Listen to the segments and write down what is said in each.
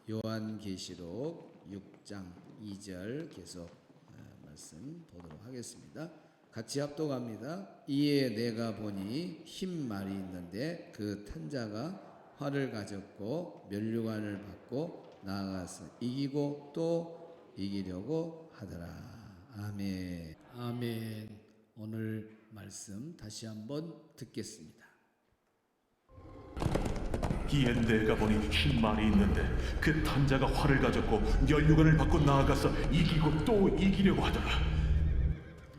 요한계시록 6장 2절 계속 말씀 보도록 하겠습니다. 같이 합독합니다. 이에 내가 보니 흰 말이 있는데 그 탄자가 활을 가졌고 면류관을 받고 나아가서 이기고 또 이기려고 하더라. 아멘. 아멘. 오늘 말씀 다시 한번 듣겠습니다. 이에 내가 보니 흰 말이 있는데 그 탄자가 활을 가졌고 면류관을 받고 나아가서 이기고 또 이기려고 하더라.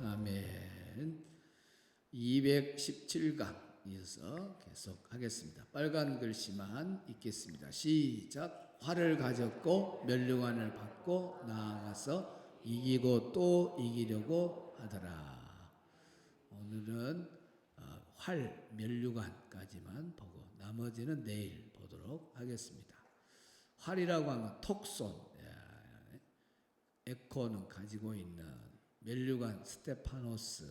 아멘. 217강 이어서 계속 하겠습니다. 빨간 글씨만 읽겠습니다. 시작. 활을 가졌고 면류관을 받고 나아가서 이기고 또 이기려고 하더라. 오늘은 활, 면류관까지만 보고 나머지는 내일 보도록 하겠습니다. 활이라고 하면 톡손, 에코는 가지고 있는 면류관 스테파노스.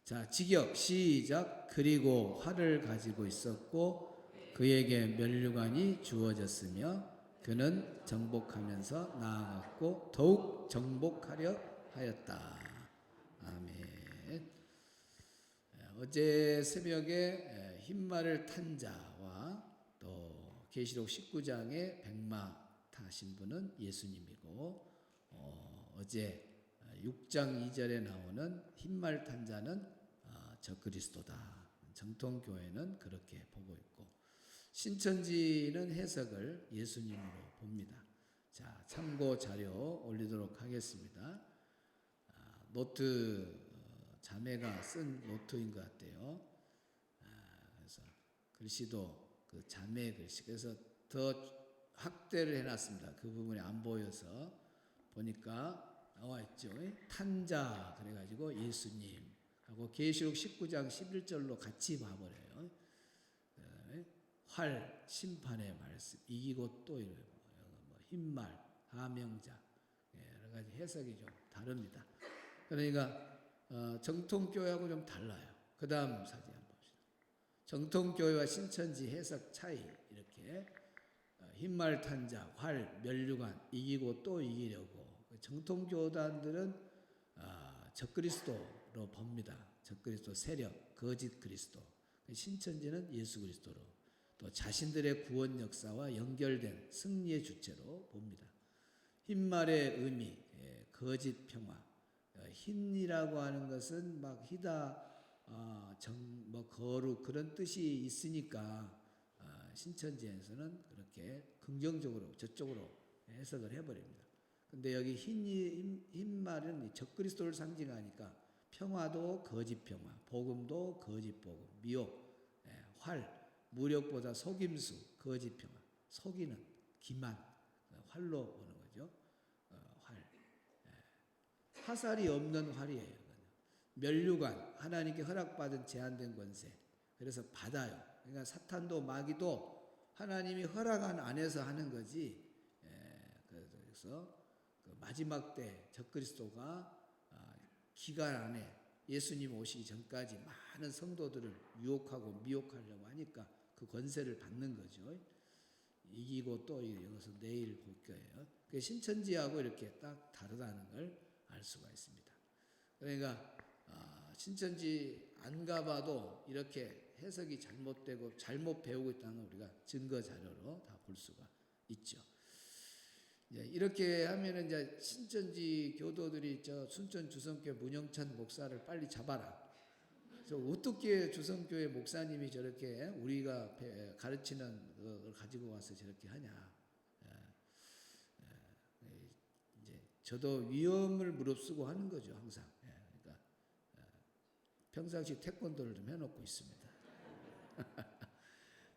자, 직역 시작. 그리고 활을 가지고 있었고 그에게 면류관이 주어졌으며 그는 정복하면서 나아갔고 더욱 정복하려 하였다. 아멘. 어제 새벽에 흰말을 탄 자와 또 계시록 19장에 백마 타신 분은 예수님이고 어제 6장 2절에 나오는 흰말 탄 자는 적그리스도다. 정통교회는 그렇게 보고 있고 신천지는 해석을 예수님으로 봅니다. 자, 참고 자료 올리도록 하겠습니다. 노트 자매가 쓴 노트인 것 같아요. 그래서 글씨도 그 자매 글씨. 그래서 더 확대를 해놨습니다. 그 부분이 안 보여서 보니까 나와 있죠. 탄자 그래가지고 예수님 하고 계시록 19장 11절로 같이 봐버려요. 활 심판의 말씀 이기고 또 흰말 하명자 여러 가지 해석이 좀 다릅니다. 그러니까 정통교회하고 좀 달라요. 그 다음 사진 한번 봅시다. 정통교회와 신천지 해석 차이 이렇게 흰말 탄자, 활, 면류관 이기고 또 이기려고 정통교단들은 적그리스도로 봅니다. 적그리스도 세력, 거짓 그리스도. 신천지는 예수 그리스도로 또 자신들의 구원 역사와 연결된 승리의 주체로 봅니다. 흰말의 의미, 거짓 평화. 흰이라고 하는 것은 막 희다, 거룩 그런 뜻이 있으니까 신천지에서는 그렇게 긍정적으로 저쪽으로 해석을 해버립니다. 근데 여기 흰 말은 적그리스도를 상징하니까 평화도 거짓 평화, 복음도 거짓 복음, 미혹, 활, 무력보다 속임수, 거짓 평화, 속이는 기만, 활로 보는 거죠. 활. 화살이 없는 활이에요. 면류관, 하나님께 허락받은 제한된 권세. 그래서 받아요. 그러니까 사탄도 마귀도 하나님이 허락한 안에서 하는 거지. 그래서 그 마지막 때 적그리스도가 기간 안에 예수님 오시기 전까지 많은 성도들을 유혹하고 미혹하려고 하니까 그 권세를 받는 거죠. 이기고 또 이것을 내일 볼 거예요. 신천지하고 이렇게 딱 다르다는 걸 알 수가 있습니다. 그러니까 신천지 안 가봐도 이렇게 해석이 잘못되고 잘못 배우고 있다는 걸 우리가 증거 자료로 다 볼 수가 있죠. 이렇게 하면은 이제 신천지 교도들이 저 순천 주성교회 문영찬 목사를 빨리 잡아라. 그래서 어떻게 주성교회 목사님이 저렇게 우리가 가르치는 걸 가지고 와서 저렇게 하냐. 이제 저도 위험을 무릅쓰고 하는 거죠, 항상. 그러니까 평상시 태권도를 좀 해놓고 있습니다.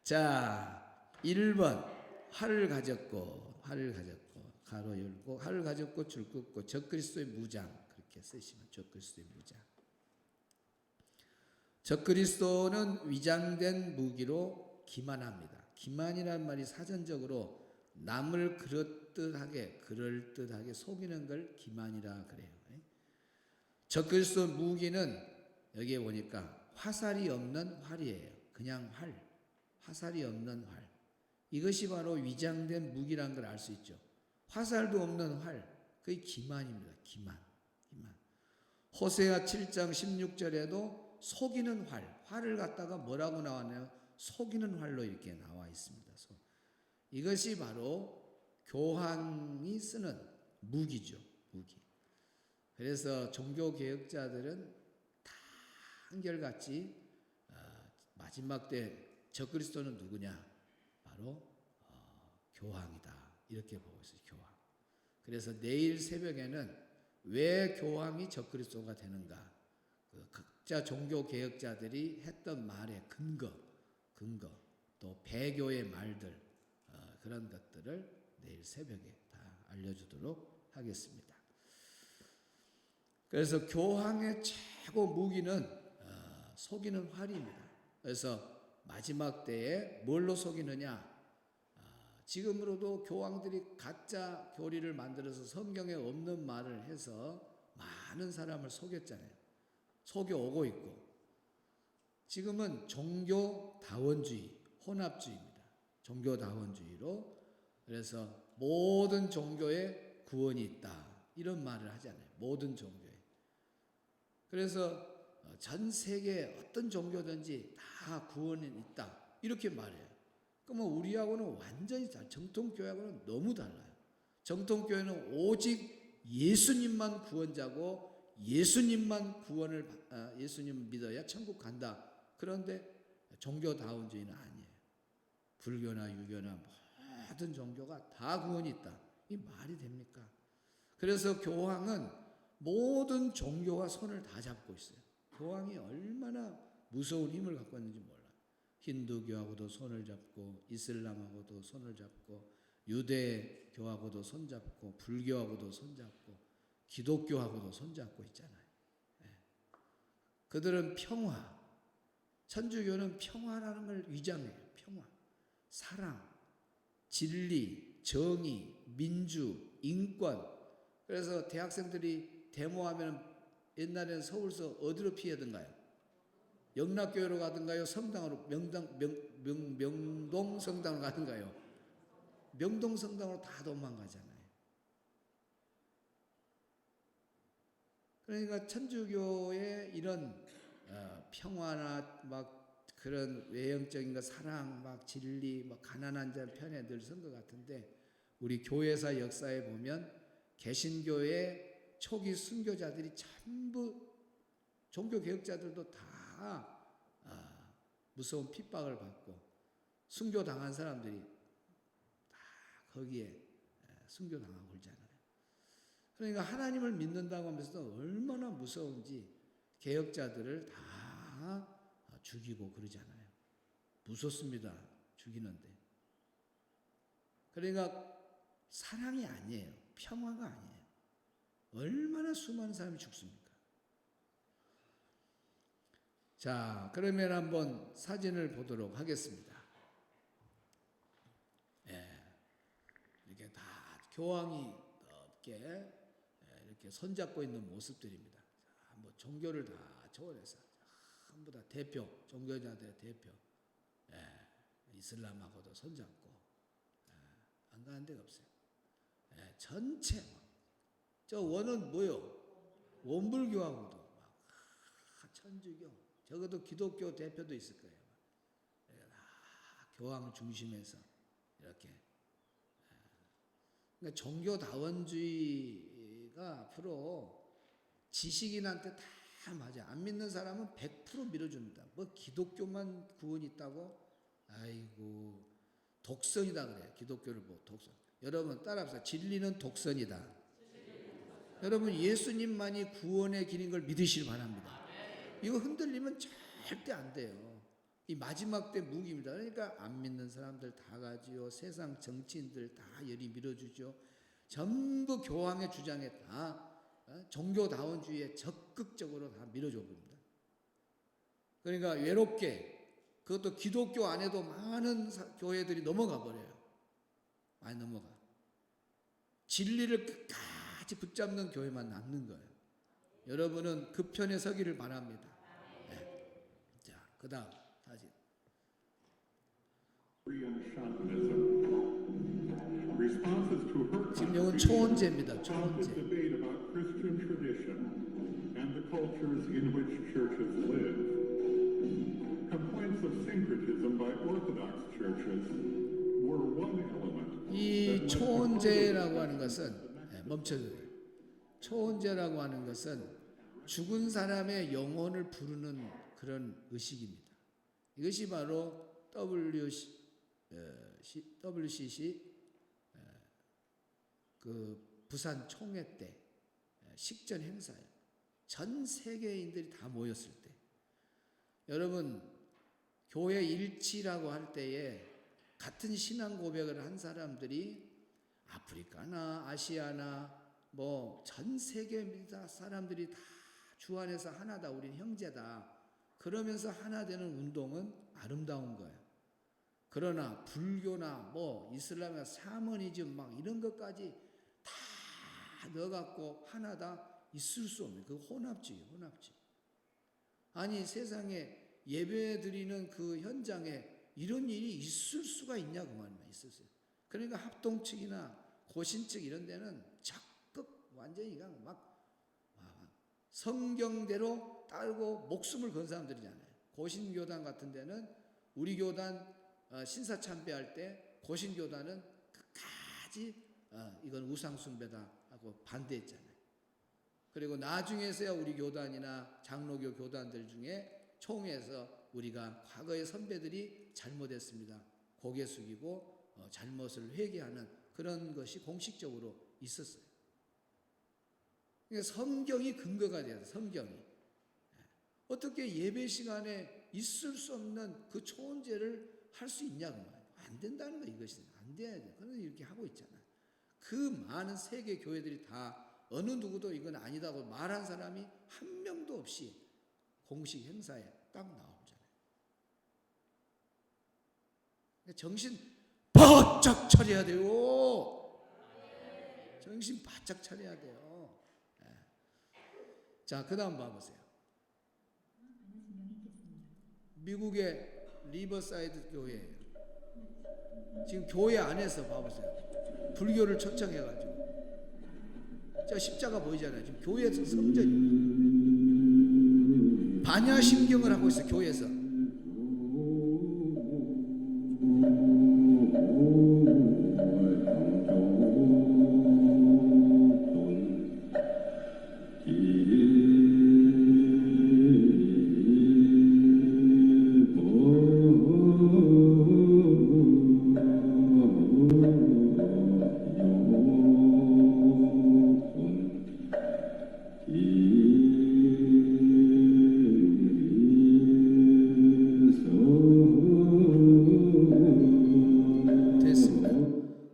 자, 1번 활을 가졌고 가로 열고 활을 가졌고 줄 긋고 적그리스도의 무장 그렇게 쓰시면 적그리스도의 무장. 적그리스도는 위장된 무기로 기만합니다. 기만이란 말이 사전적으로 남을 그럴듯하게 속이는 걸 기만이라 그래요. 적그리스도 무기는 여기에 보니까 화살이 없는 활이에요. 그냥 활, 화살이 없는 활. 이것이 바로 위장된 무기라는 걸 알 수 있죠. 화살도 없는 활, 그게 기만입니다. 기만. 호세아 7장 16절에도 속이는 활을 갖다가 뭐라고 나왔나요? 속이는 활로 이렇게 나와 있습니다. 이것이 바로 교황이 쓰는 무기죠. 무기. 그래서 종교개혁자들은 다 한결같이 마지막 때 적그리스도는 누구냐? 바로 교황이다. 이렇게 보고 있어요. 교황. 그래서 내일 새벽에는 왜 교황이 적그리스도가 되는가? 그 각자 종교개혁자들이 했던 말의 근거, 또 배교의 말들, 그런 것들을 내일 새벽에 다 알려주도록 하겠습니다. 그래서 교황의 최고 무기는 속이는 활입니다. 그래서 마지막 때에 뭘로 속이느냐? 지금으로도 교황들이 가짜 교리를 만들어서 성경에 없는 말을 해서 많은 사람을 속였잖아요. 속여오고 있고, 지금은 종교다원주의, 혼합주의입니다. 종교다원주의로, 그래서 모든 종교에 구원이 있다, 이런 말을 하잖아요. 모든 종교에. 그래서 전 세계 어떤 종교든지 다 구원이 있다, 이렇게 말해요. 그러면 우리하고는 완전히 정통교회하고는 너무 달라요. 정통교회는 오직 예수님만 구원자고 예수님만 예수님 믿어야 천국 간다. 그런데 종교다원주의는 아니에요. 불교나 유교나 모든 종교가 다 구원이 있다. 이 말이 됩니까? 그래서 교황은 모든 종교와 손을 다 잡고 있어요. 교황이 얼마나 무서운 힘을 갖고 있는지 몰라요. 힌두교하고도 손을 잡고, 이슬람하고도 손을 잡고, 유대교하고도 손잡고, 불교하고도 손잡고, 기독교하고도 손잡고 있잖아요. 그들은 평화, 천주교는 평화라는 걸 위장해요. 평화, 사랑, 진리, 정의, 민주, 인권. 그래서 대학생들이 데모하면 옛날에는 서울서 어디로 피하던가요? 영락교회로 가든가요? 성당으로, 명동 성당으로 가든가요? 명동 성당으로 다 도망가잖아요. 그러니까 천주교의 이런 평화나 막 그런 외형적인 거, 사랑, 막 진리, 막 가난한 자 편에 늘 선 것 같은데, 우리 교회사 역사에 보면 개신교의 초기 순교자들이 전부, 종교개혁자들도 다 무서운 핍박을 받고 순교당한 사람들이 다 거기에 순교당하고 그러잖아요. 그러니까 하나님을 믿는다고 하면서도 얼마나 무서운지 개혁자들을 다 죽이고 그러잖아요. 무섭습니다. 죽이는데. 그러니까 사랑이 아니에요. 평화가 아니에요. 얼마나 수많은 사람이 죽습니까? 자, 그러면 한번 사진을 보도록 하겠습니다. 이렇게 다 교황이 넓게 이렇게 손잡고 있는 모습들입니다. 자, 뭐 종교를 다 초월해서 전부 다 대표, 종교자들의 대표. 이슬람하고도 손잡고 안 가는 데가 없어요. 전체 저 원은 뭐요? 원불교하고도 막 천주교, 적어도 기독교 대표도 있을 거예요. 교황 중심에서 이렇게. 그러니까 종교다원주의가 앞으로 지식인한테 다 맞아. 안 믿는 사람은 100% 밀어줍니다. 뭐 기독교만 구원이 있다고? 아이고, 독선이다 그래요. 기독교를 뭐 독선. 여러분 따라합시다. 진리는 독선이다. 여러분 예수님만이 구원의 길인 걸 믿으시기 바랍니다. 이거 흔들리면 절대 안 돼요. 이 마지막 때 무기입니다. 그러니까 안 믿는 사람들 다 가지요. 세상 정치인들 다 열이 밀어주죠. 전부 교황의 주장에 다 종교다원주의에 적극적으로 다 밀어줘 봅니다. 그러니까 외롭게, 그것도 기독교 안에도 많은 교회들이 넘어가 버려요. 많이 넘어가. 진리를 끝까지 붙잡는 교회만 남는 거예요. 여러분은 그 편에 서기를 바랍니다. 자, 그 다음 다시. Korean shamanism. Responses to her 지금 이건 contribution 초혼제입니다. prompted 초혼제. debate about Christian tradition and the cultures in which churches live. Complaints of syncretism by Orthodox churches were one element. 이 초혼제라고 하는 것은 멈춰줘요. 초혼제라고 하는 것은 죽은 사람의 영혼을 부르는 그런 의식입니다. 이것이 바로 WCC 그 부산 총회 때 식전 행사예요. 전 세계인들이 다 모였을 때, 여러분 교회 일치라고 할 때에 같은 신앙 고백을 한 사람들이 아프리카나 아시아나 뭐 전 세계 사람들이 다 주 안에서 하나다, 우린 형제다, 그러면서 하나 되는 운동은 아름다운 거예요. 그러나 불교나 뭐 이슬람이나 샤머니즘 막 이런 것까지 다 넣어갖고 하나다 있을 수 없는 그 혼합주의. 아니 세상에 예배 드리는 그 현장에 이런 일이 있을 수가 있냐 그 말이야. 있었어요. 그러니까 합동 측이나 고신 측 이런 데는 적극 완전히 그냥 막 성경대로 따르고 목숨을 건 사람들이잖아요. 고신교단 같은 데는 우리 교단 신사참배할 때 고신교단은 끝까지 이건 우상숭배다 하고 반대했잖아요. 그리고 나중에서야 우리 교단이나 장로교 교단들 중에 총회에서 우리가 과거의 선배들이 잘못했습니다, 고개 숙이고 잘못을 회개하는 그런 것이 공식적으로 있었어요. 그러니까 성경이 근거가 돼야 돼. 성경이 어떻게 예배 시간에 있을 수 없는 그 초혼제를 할 수 있냐고 말이에요. 안 된다는 거, 이것이 안 돼야 돼. 그런데 이렇게 하고 있잖아요. 그 많은 세계 교회들이 다 어느 누구도 이건 아니다고 말한 사람이 한 명도 없이 공식 행사에 딱 나오잖아요. 정신 바짝 차려야 돼요. 정신 바짝 차려야 돼요. 자, 그 다음 봐보세요. 미국의 리버사이드 교회예요. 지금 교회 안에서 봐보세요. 불교를 초청해가지고. 자, 십자가 보이잖아요. 지금 교회에서 성전이 반야심경을 하고 있어요. 교회에서.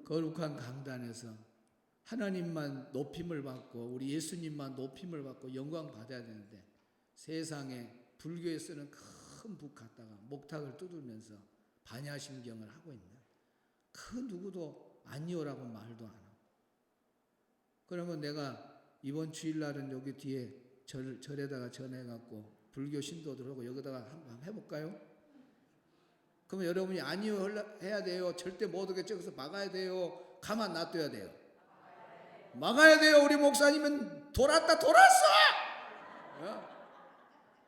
거룩한 강단에서 하나님만 높임을 받고 우리 예수님만 높임을 받고 영광 받아야 되는데, 세상에 불교에 쓰는 큰 북 갖다가 목탁을 뜯으면서 반야심경을 하고 있는 그 누구도 아니오라고 말도 안 하고. 그러면 내가 이번 주일날은 여기 뒤에 절에다가 전해갖고 불교 신도들하고 여기다가 한번 해볼까요? 그러면 여러분이 아니요 해야 돼요, 절대 못 오게 저기서 막아야 돼요, 가만 놔둬야 돼요? 막아야 돼요. 우리 목사님은 돌았어.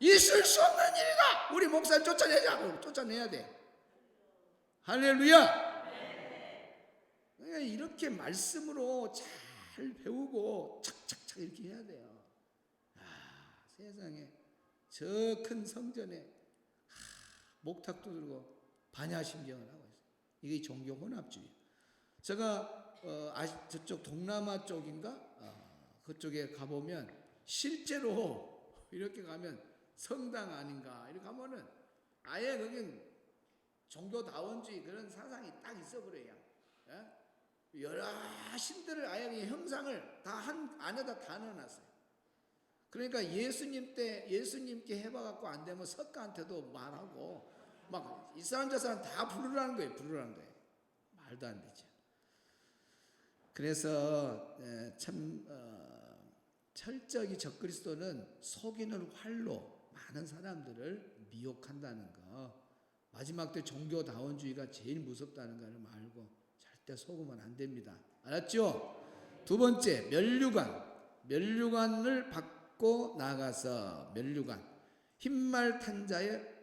있을 수 없는 일이다. 우리 목사님 쫓아내야 돼. 할렐루야. 그러니까 이렇게 말씀으로 잘 배우고 착착착 이렇게 해야 돼요. 세상에 저 큰 성전에 목탁도 들고 반야심경을 하고 있어요. 이게 종교 혼합주의. 제가 저쪽 동남아 쪽인가 그쪽에 가보면 실제로 이렇게 가면 성당 아닌가 이렇게 가면은 아예 거긴 종교다원주의 그런 사상이 딱 있어버려요. 여러 신들을 아예 형상을 다 한 안에다 다 넣어놨어요. 그러니까 예수님께 해봐갖고 안 되면 석가한테도 말하고 막 이 사람 저 사람 다 부르라는 거예요. 말도 안 되죠. 그래서 참 철저히 적그리스도는 속이는 활로 많은 사람들을 미혹한다는 거, 마지막 때 종교다원주의가 제일 무섭다는 것을 알고 절대 속으면 안 됩니다. 알았죠? 두 번째, 면류관을 받고 나가서 면류관, 흰말 탄자의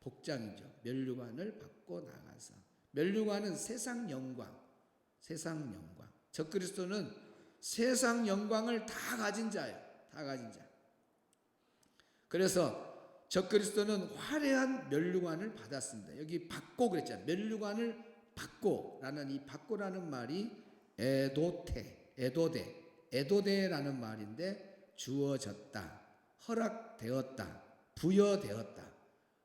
복장이죠. 면류관을 받고 나가서 면류관은 세상 영광. 적그리스도는 세상 영광을 다 가진 자예요. 다 가진 자. 그래서 적그리스도는 화려한 면류관을 받았습니다. 여기 받고 그랬잖아요. 면류관을 받고라는 이 받고라는 말이 에도데라는 말인데 주어졌다, 허락되었다, 부여되었다.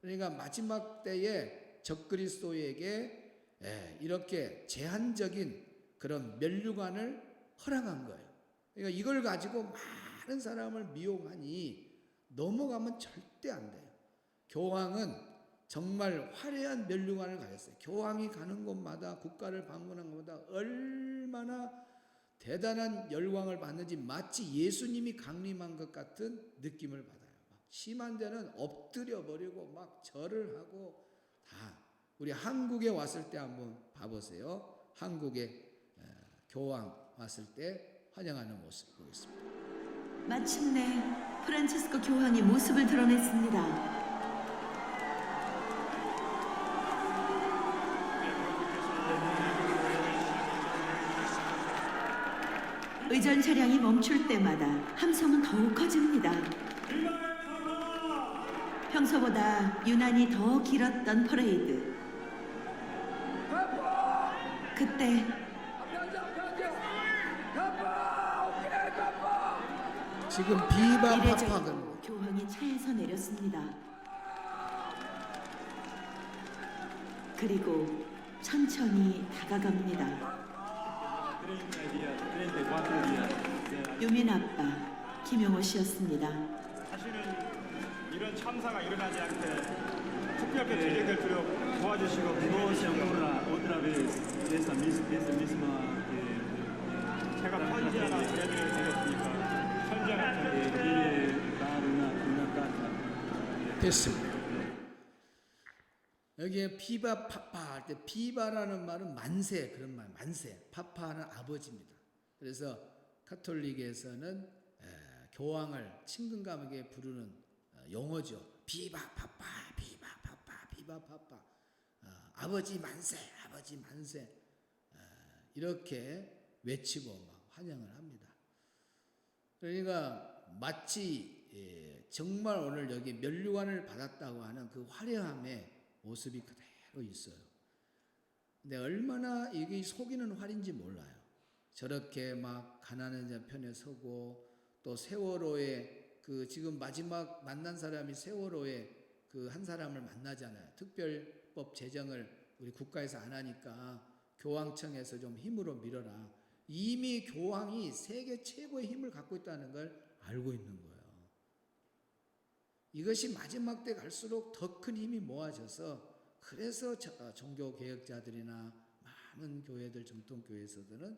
그러니까 마지막 때에 적그리스도에게 이렇게 제한적인 그런 면류관을 허락한 거예요. 그러니까 이걸 가지고 많은 사람을 미혹하니 넘어가면 절대 안 돼요. 교황은 정말 화려한 면류관을 가졌어요. 교황이 가는 곳마다, 국가를 방문한 곳마다 얼마나 대단한 열광을 받는지 마치 예수님이 강림한 것 같은 느낌을 받아요. 막 심한 데는 엎드려 버리고 막 절을 하고 다. 우리 한국에 왔을 때 한번 봐보세요. 한국에 교황 왔을 때 환영하는 모습 보겠습니다. 마침내 프란치스코 교황이 모습을 드러냈습니다. 의전 차량이 멈출 때마다 함성은 더욱 커집니다. 평소보다 유난히 더 길었던 퍼레이드. 그때 지금 비바 이례적으로 파파는 교황이 차에서 내렸습니다. 그리고 천천히 다가갑니다. 유민 아빠 김용호 씨였습니다. 사실은 이런 참사가 일어나지 않게 특별히 제재들도록 도와주시고 otra vez esa misma 제가 편지 하나 보내드려도 되겠습니까? 편지 하나 quiere dar una carta. 됐습니다. 여기에 비바 파파 할 때 비바라는 말은 만세, 그런 말, 만세. 파파는 아버지입니다. 그래서 카톨릭에서는 교황을 친근감하게 부르는 용어죠. 비바 파파, 비바 파파, 비바 파파. 아버지 만세, 아버지 만세. 이렇게 외치고 막 환영을 합니다. 그러니까 마치 정말 오늘 여기 면류관을 받았다고 하는 그 화려함의 모습이 그대로 있어요. 근데 얼마나 이게 속이는 활인지 몰라요. 저렇게 막 가난한 자 편에 서고 또 세월호에 그 지금 마지막 만난 사람이 세월호에 그 한 사람을 만나잖아요. 특별법 제정을 우리 국가에서 안 하니까 교황청에서 좀 힘으로 밀어라. 이미 교황이 세계 최고의 힘을 갖고 있다는 걸 알고 있는 거예요. 이것이 마지막 때 갈수록 더 큰 힘이 모아져서 그래서 종교 개혁자들이나 많은 교회들, 정통교회에서들은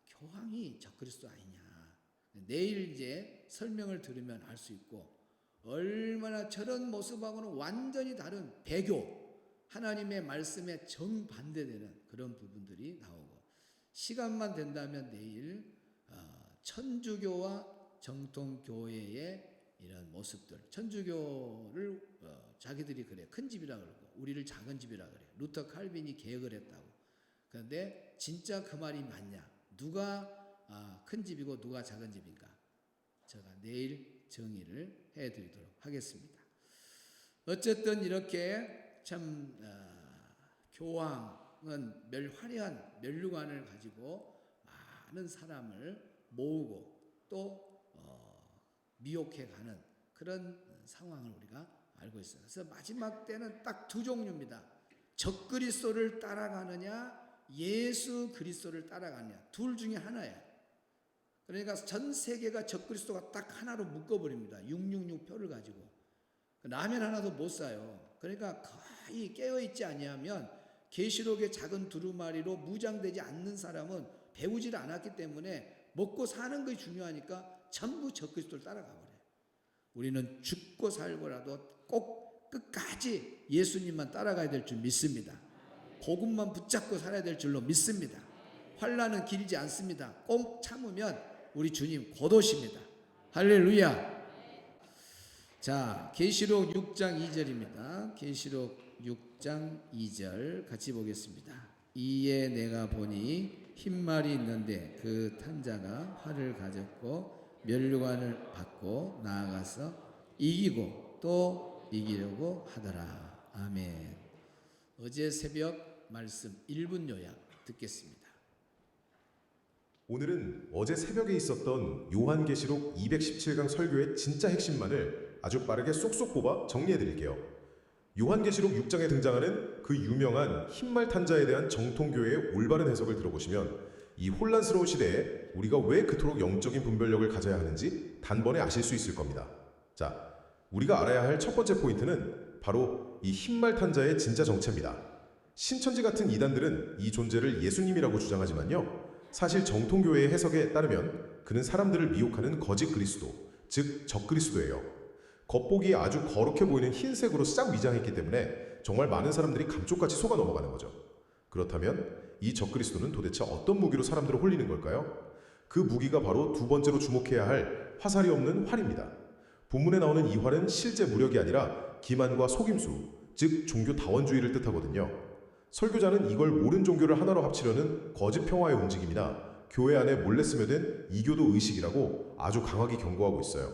교황이 적그리스도 아니냐. 내일 이제 설명을 들으면 알 수 있고 얼마나 저런 모습하고는 완전히 다른 배교, 하나님의 말씀에 정반대되는 그런 부분들이 나오고 시간만 된다면 내일 천주교와 정통교회의 이런 모습들, 천주교를 자기들이 그래 큰 집이라 그러고 우리를 작은 집이라 그래. 루터 칼빈이 개혁을 했다고. 그런데 진짜 그 말이 맞냐? 누가 큰 집이고 누가 작은 집인가? 제가 내일 정의를 해드리도록 하겠습니다. 어쨌든 이렇게 참 교황은 화려한 면류관을 가지고 많은 사람을 모으고 또 미혹해가는 그런 상황을 우리가 알고 있어요. 그래서 마지막 때는 딱 두 종류입니다. 적그리스도를 따라가느냐, 예수 그리스도를 따라가느냐, 둘 중에 하나예요. 그러니까 전 세계가 적그리스도가 딱 하나로 묶어버립니다. 666 표를 가지고 라면 하나도 못 사요. 그러니까 거의 깨어있지 아니하면 계시록의 작은 두루마리로 무장되지 않는 사람은 배우지를 않았기 때문에 먹고 사는 것이 중요하니까 전부 적그리스도를 따라가 버려요. 우리는 죽고 살고라도 꼭 끝까지 예수님만 따라가야 될 줄 믿습니다. 복음만 붙잡고 살아야 될 줄로 믿습니다. 환난은 길지 않습니다. 꼭 참으면 우리 주님 곧 오십니다. 할렐루야. 자, 계시록 6장 2절입니다. 계시록 6장 2절 같이 보겠습니다. 이에 내가 보니 흰 말이 있는데 그 탄자가 활을 가졌고 면류관을 받고 나아가서 이기고 또 이기려고 하더라. 아멘. 어제 새벽 말씀 1분 요약 듣겠습니다. 오늘은 어제 새벽에 있었던 요한계시록 217강 설교의 진짜 핵심만을 아주 빠르게 쏙쏙 뽑아 정리해 드릴게요. 요한계시록 6장에 등장하는 그 유명한 흰말 탄자에 대한 정통교회의 올바른 해석을 들어보시면 이 혼란스러운 시대에 우리가 왜 그토록 영적인 분별력을 가져야 하는지 단번에 아실 수 있을 겁니다. 자, 우리가 알아야 할 첫 번째 포인트는 바로 이 흰말 탄자의 진짜 정체입니다. 신천지 같은 이단들은 이 존재를 예수님이라고 주장하지만요. 사실 정통교회의 해석에 따르면 그는 사람들을 미혹하는 거짓 그리스도, 즉 적그리스도예요. 겉보기에 아주 거룩해 보이는 흰색으로 싹 위장했기 때문에 정말 많은 사람들이 감쪽같이 속아 넘어가는 거죠. 그렇다면 이 적그리스도는 도대체 어떤 무기로 사람들을 홀리는 걸까요? 그 무기가 바로 두 번째로 주목해야 할 화살이 없는 활입니다. 본문에 나오는 이 활은 실제 무력이 아니라 기만과 속임수, 즉 종교 다원주의를 뜻하거든요. 설교자는 이걸 모든 종교를 하나로 합치려는 거짓 평화의 움직임이나 교회 안에 몰래 스며든 이교도 의식이라고 아주 강하게 경고하고 있어요.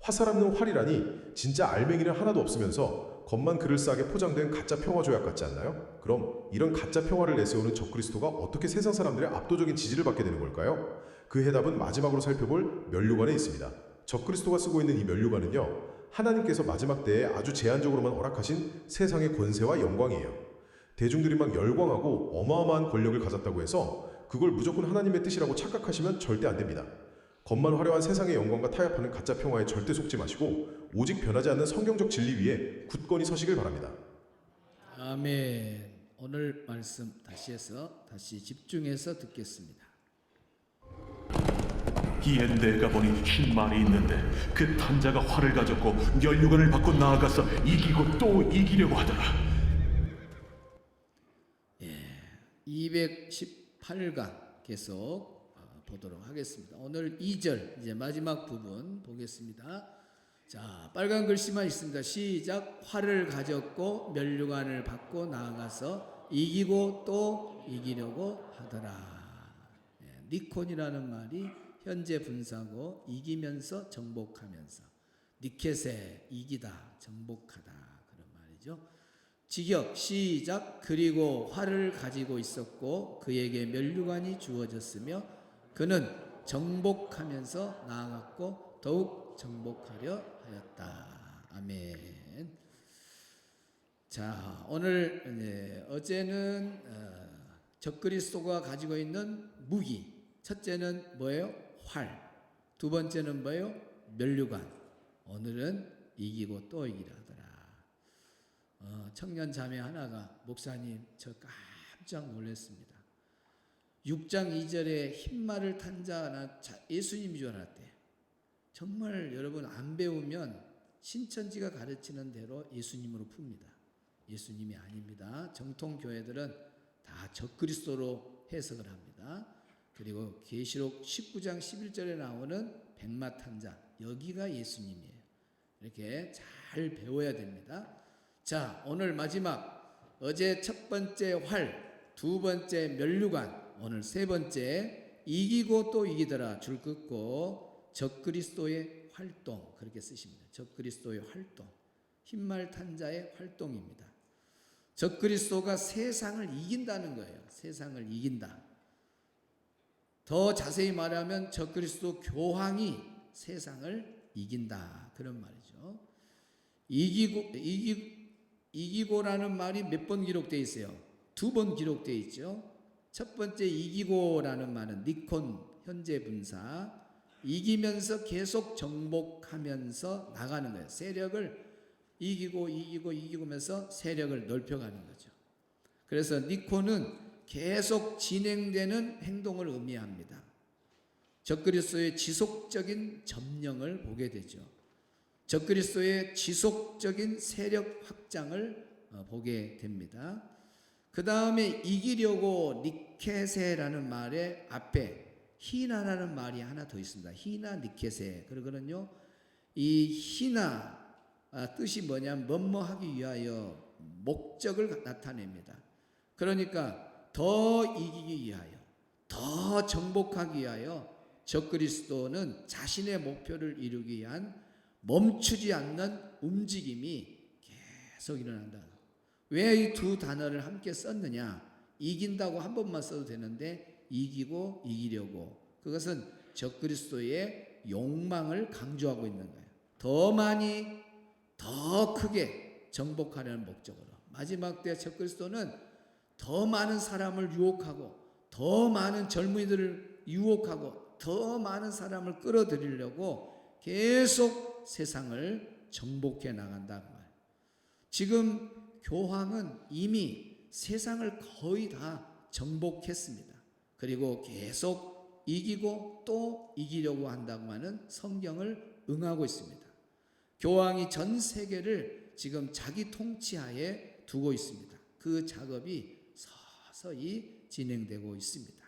화살 없는 활이라니 진짜 알맹이는 하나도 없으면서 겉만 그럴싸하게 포장된 가짜 평화 조약 같지 않나요? 그럼 이런 가짜 평화를 내세우는 적그리스도가 어떻게 세상 사람들의 압도적인 지지를 받게 되는 걸까요? 그 해답은 마지막으로 살펴볼 면류관에 있습니다. 적그리스도가 쓰고 있는 이 면류관은요, 하나님께서 마지막 때에 아주 제한적으로만 허락하신 세상의 권세와 영광이에요. 대중들이 막 열광하고 어마어마한 권력을 가졌다고 해서 그걸 무조건 하나님의 뜻이라고 착각하시면 절대 안 됩니다. 겉만 화려한 세상의 영광과 타협하는 가짜 평화에 절대 속지 마시고 오직 변하지 않는 성경적 진리 위에 굳건히 서시길 바랍니다. 아멘. 오늘 말씀 다시 집중해서 듣겠습니다. 이에 내가 보니 흰 말이 있는데 그 탄자가 활을 가졌고 면류관을 받고 나아가서 이기고 또 이기려고 하더라. 218강 계속 보도록 하겠습니다. 오늘 2절 이제 마지막 부분 보겠습니다. 자, 빨간 글씨만 있습니다. 시작. 활을 가졌고 면류관을 받고 나아가서 이기고 또 이기려고 하더라. 니콘이라는 말이 현재 분사고 이기면서 정복하면서 니켓에 이기다 정복하다 그런 말이죠. 직역 시작. 그리고 활을 가지고 있었고 그에게 면류관이 주어졌으며 그는 정복하면서 나아갔고 더욱 정복하려 하였다. 아멘. 자, 오늘 어제는 적그리스도가 가지고 있는 무기, 첫째는 뭐예요? 활. 두 번째는 뭐예요? 면류관. 오늘은 이기고 또 이기라 하더라. 청년 자매 하나가 목사님 저 깜짝 놀랐습니다. 6장 2절에 흰말을 탄 자나 예수님인 줄 알았대. 정말 여러분 안 배우면 신천지가 가르치는 대로 예수님으로 풉니다. 예수님이 아닙니다. 정통 교회들은 다 적그리스도로 해석을 합니다. 그리고 계시록 19장 11절에 나오는 백마 탄자 여기가 예수님이에요. 이렇게 잘 배워야 됩니다. 자, 오늘 마지막 어제 첫 번째 활, 두 번째 면류관, 오늘 세 번째 이기고 또 이기더라 줄 긋고 적그리스도의 활동 그렇게 쓰십니다. 적그리스도의 활동, 흰말 탄자의 활동입니다. 적그리스도가 세상을 이긴다는 거예요. 세상을 이긴다. 더 자세히 말하면 적그리스도 교황이 세상을 이긴다 그런 말이죠. 이기고라는 말이 몇 번 기록되어 있어요? 2번 기록되어 있죠. 첫 번째 이기고라는 말은 니콘 현재 분사 이기면서 계속 정복하면서 나가는 거예요. 세력을 이기고면서 세력을 넓혀가는 거죠. 그래서 니콘은 계속 진행되는 행동을 의미합니다. 적그리스도의 지속적인 점령을 보게 되죠. 적그리스도의 지속적인 세력 확장을 보게 됩니다. 그 다음에 이기려고 니케세라는 말의 앞에 히나라는 말이 하나 더 있습니다. 히나 니케세. 그러거든요. 이 히나 뜻이 뭐냐면 뭐뭐하기 위하여 목적을 나타냅니다. 그러니까 더 이기기 위하여, 더 정복하기 위하여 적그리스도는 자신의 목표를 이루기 위한 멈추지 않는 움직임이 계속 일어난다. 왜 이 두 단어를 함께 썼느냐? 이긴다고 한 번만 써도 되는데 이기고 이기려고, 그것은 적그리스도의 욕망을 강조하고 있는 거예요. 더 많이 더 크게 정복하려는 목적으로. 마지막 때 적그리스도는 더 많은 사람을 유혹하고, 더 많은 젊은이들을 유혹하고, 더 많은 사람을 끌어들이려고 계속 세상을 정복해 나간다 그 말. 지금 교황은 이미 세상을 거의 다 정복했습니다. 그리고 계속 이기고 또 이기려고 한다고 하는 성경을 응하고 있습니다. 교황이 전 세계를 지금 자기 통치하에 두고 있습니다. 그 작업이 서서히 진행되고 있습니다.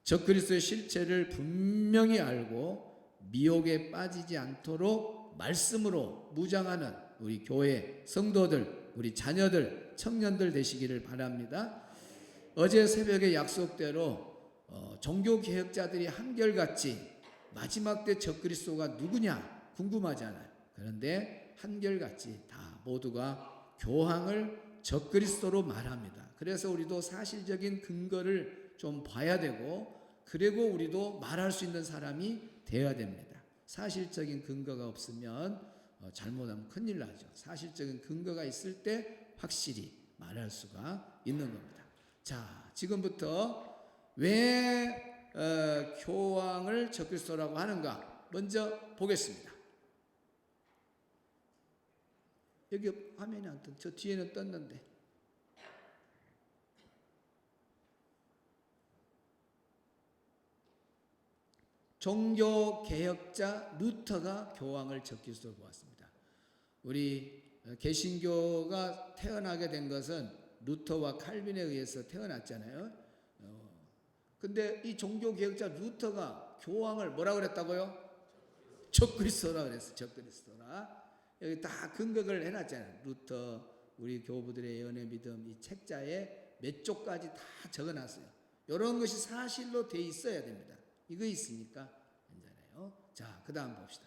적그리스도의 실체를 분명히 알고 미혹에 빠지지 않도록 말씀으로 무장하는 우리 교회 성도들, 우리 자녀들, 청년들 되시기를 바랍니다. 어제 새벽에 약속대로 종교개혁자들이 한결같이 마지막 때 적그리스도가 누구냐 궁금하잖아요. 그런데 한결같이 다 모두가 교황을 적그리스도로 말합니다. 그래서 우리도 사실적인 근거를 좀 봐야 되고, 그리고 우리도 말할 수 있는 사람이 되어야 됩니다. 사실적인 근거가 없으면 잘못하면 큰일 나죠. 사실적인 근거가 있을 때 확실히 말할 수가 있는 겁니다. 자, 지금부터 왜 교황을 적그리스도라고 하는가 먼저 보겠습니다. 여기 화면이 안 떴, 저 뒤에는 떴는데. 종교개혁자 루터가 교황을 적그리스도로 보았습니다. 우리 개신교가 태어나게 된 것은 루터와 칼빈에 의해서 태어났잖아요. 근데 이 종교개혁자 루터가 교황을 뭐라 그랬다고요? 적그리스도라 그랬어요. 적그리스도라. 여기 다 근거를 해놨잖아요. 루터, 우리 교부들의 예언의 믿음, 이 책자에 몇 쪽까지 다 적어놨어요. 이런 것이 사실로 돼 있어야 됩니다. 이거 있으니까 괜찮아요. 자, 그 다음 봅시다.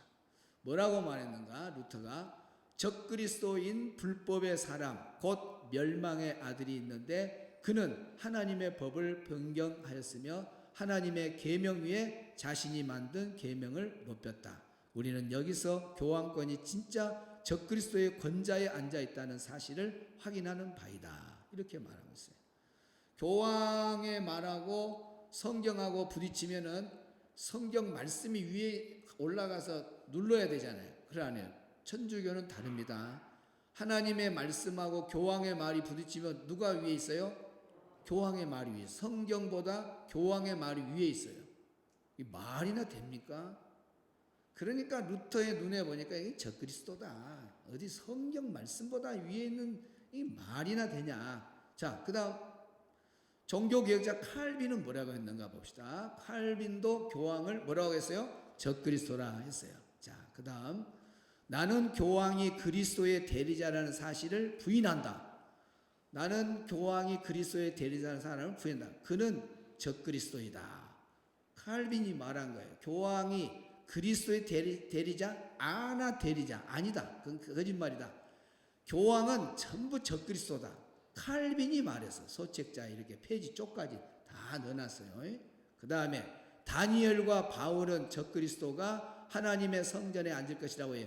뭐라고 말했는가? 루터가 적그리스도인 불법의 사람, 곧 멸망의 아들이 있는데 그는 하나님의 법을 변경하였으며 하나님의 계명 위에 자신이 만든 계명을 높였다. 우리는 여기서 교황권이 진짜 적그리스도의 권좌에 앉아 있다는 사실을 확인하는 바이다. 이렇게 말하고 있어요. 교황의 말하고 성경하고 부딪히면은 성경 말씀이 위에 올라가서 눌러야 되잖아요. 그러네요. 천주교는 다릅니다. 하나님의 말씀하고 교황의 말이 부딪히면 누가 위에 있어요? 교황의 말이 위에. 성경보다 교황의 말이 위에 있어요. 이 말이나 됩니까? 그러니까 루터의 눈에 보니까 이게 적그리스도다. 어디 성경 말씀보다 위에 있는 이 말이나 되냐. 자, 그 다음 종교개혁자 칼빈은 뭐라고 했는가 봅시다. 칼빈도 교황을 뭐라고 했어요? 적그리스도라 했어요. 자, 그 다음 나는 교황이 그리스도의 대리자라는 사실을 부인한다. 나는 교황이 그리스도의 대리자라는 사람을 부인한다. 그는 적그리스도이다. 칼빈이 말한 거예요. 교황이 그리스도의 대리자? 아나 대리자? 아니다. 그건 거짓말이다. 교황은 전부 적그리스도다. 칼빈이 말해서 소책자에 이렇게 페이지 쪽까지 다 넣어놨어요. 그 다음에 다니엘과 바울은 적그리스도가 하나님의 성전에 앉을 것이라고 해요.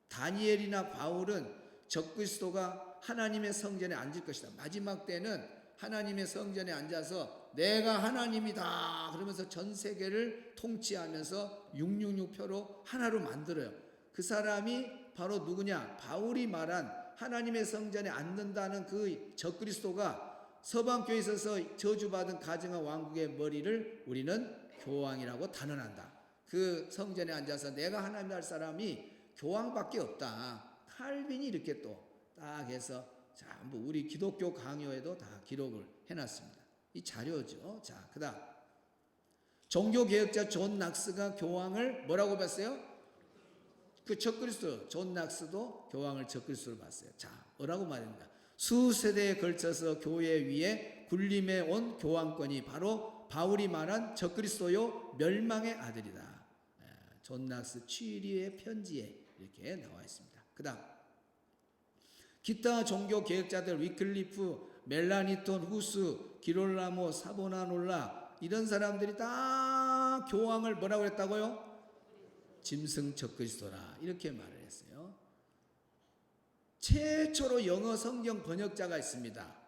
다니엘이나 바울은 적그리스도가 하나님의 성전에 앉을 것이다. 마지막 때는 하나님의 성전에 앉아서 내가 하나님이다 그러면서 전 세계를 통치하면서 666표로 하나로 만들어요. 그 사람이 바로 누구냐? 바울이 말한 하나님의 성전에 앉는다는 그 적그리스도가 서방교회에 있어서 저주받은 가증한 왕국의 머리를 우리는 교황이라고 단언한다. 그 성전에 앉아서 내가 하나님 할 사람이 교황밖에 없다. 칼빈이 이렇게 또 딱 해서 자, 뭐 우리 기독교 강요에도 다 기록을 해놨습니다. 이 자료죠. 자, 그다음 종교개혁자 존 낙스가 교황을 뭐라고 봤어요? 그 적그리스도 존 낙스도 교황을 적그리스도로 봤어요. 자, 뭐라고 말합니다. 수세대에 걸쳐서 교회 위에 군림해 온 교황권이 바로 바울이 말한 적그리스도요 멸망의 아들이다. 존 낙스 취리의 편지에 이렇게 나와 있습니다. 그다음 기타 종교 개혁자들 위클리프, 멜라니톤, 후스, 기롤라모, 사보나놀라 이런 사람들이 다 교황을 뭐라고 했다고요? 짐승 적그리스도라 이렇게 말을 했어요. 최초로 영어 성경 번역자가 있습니다.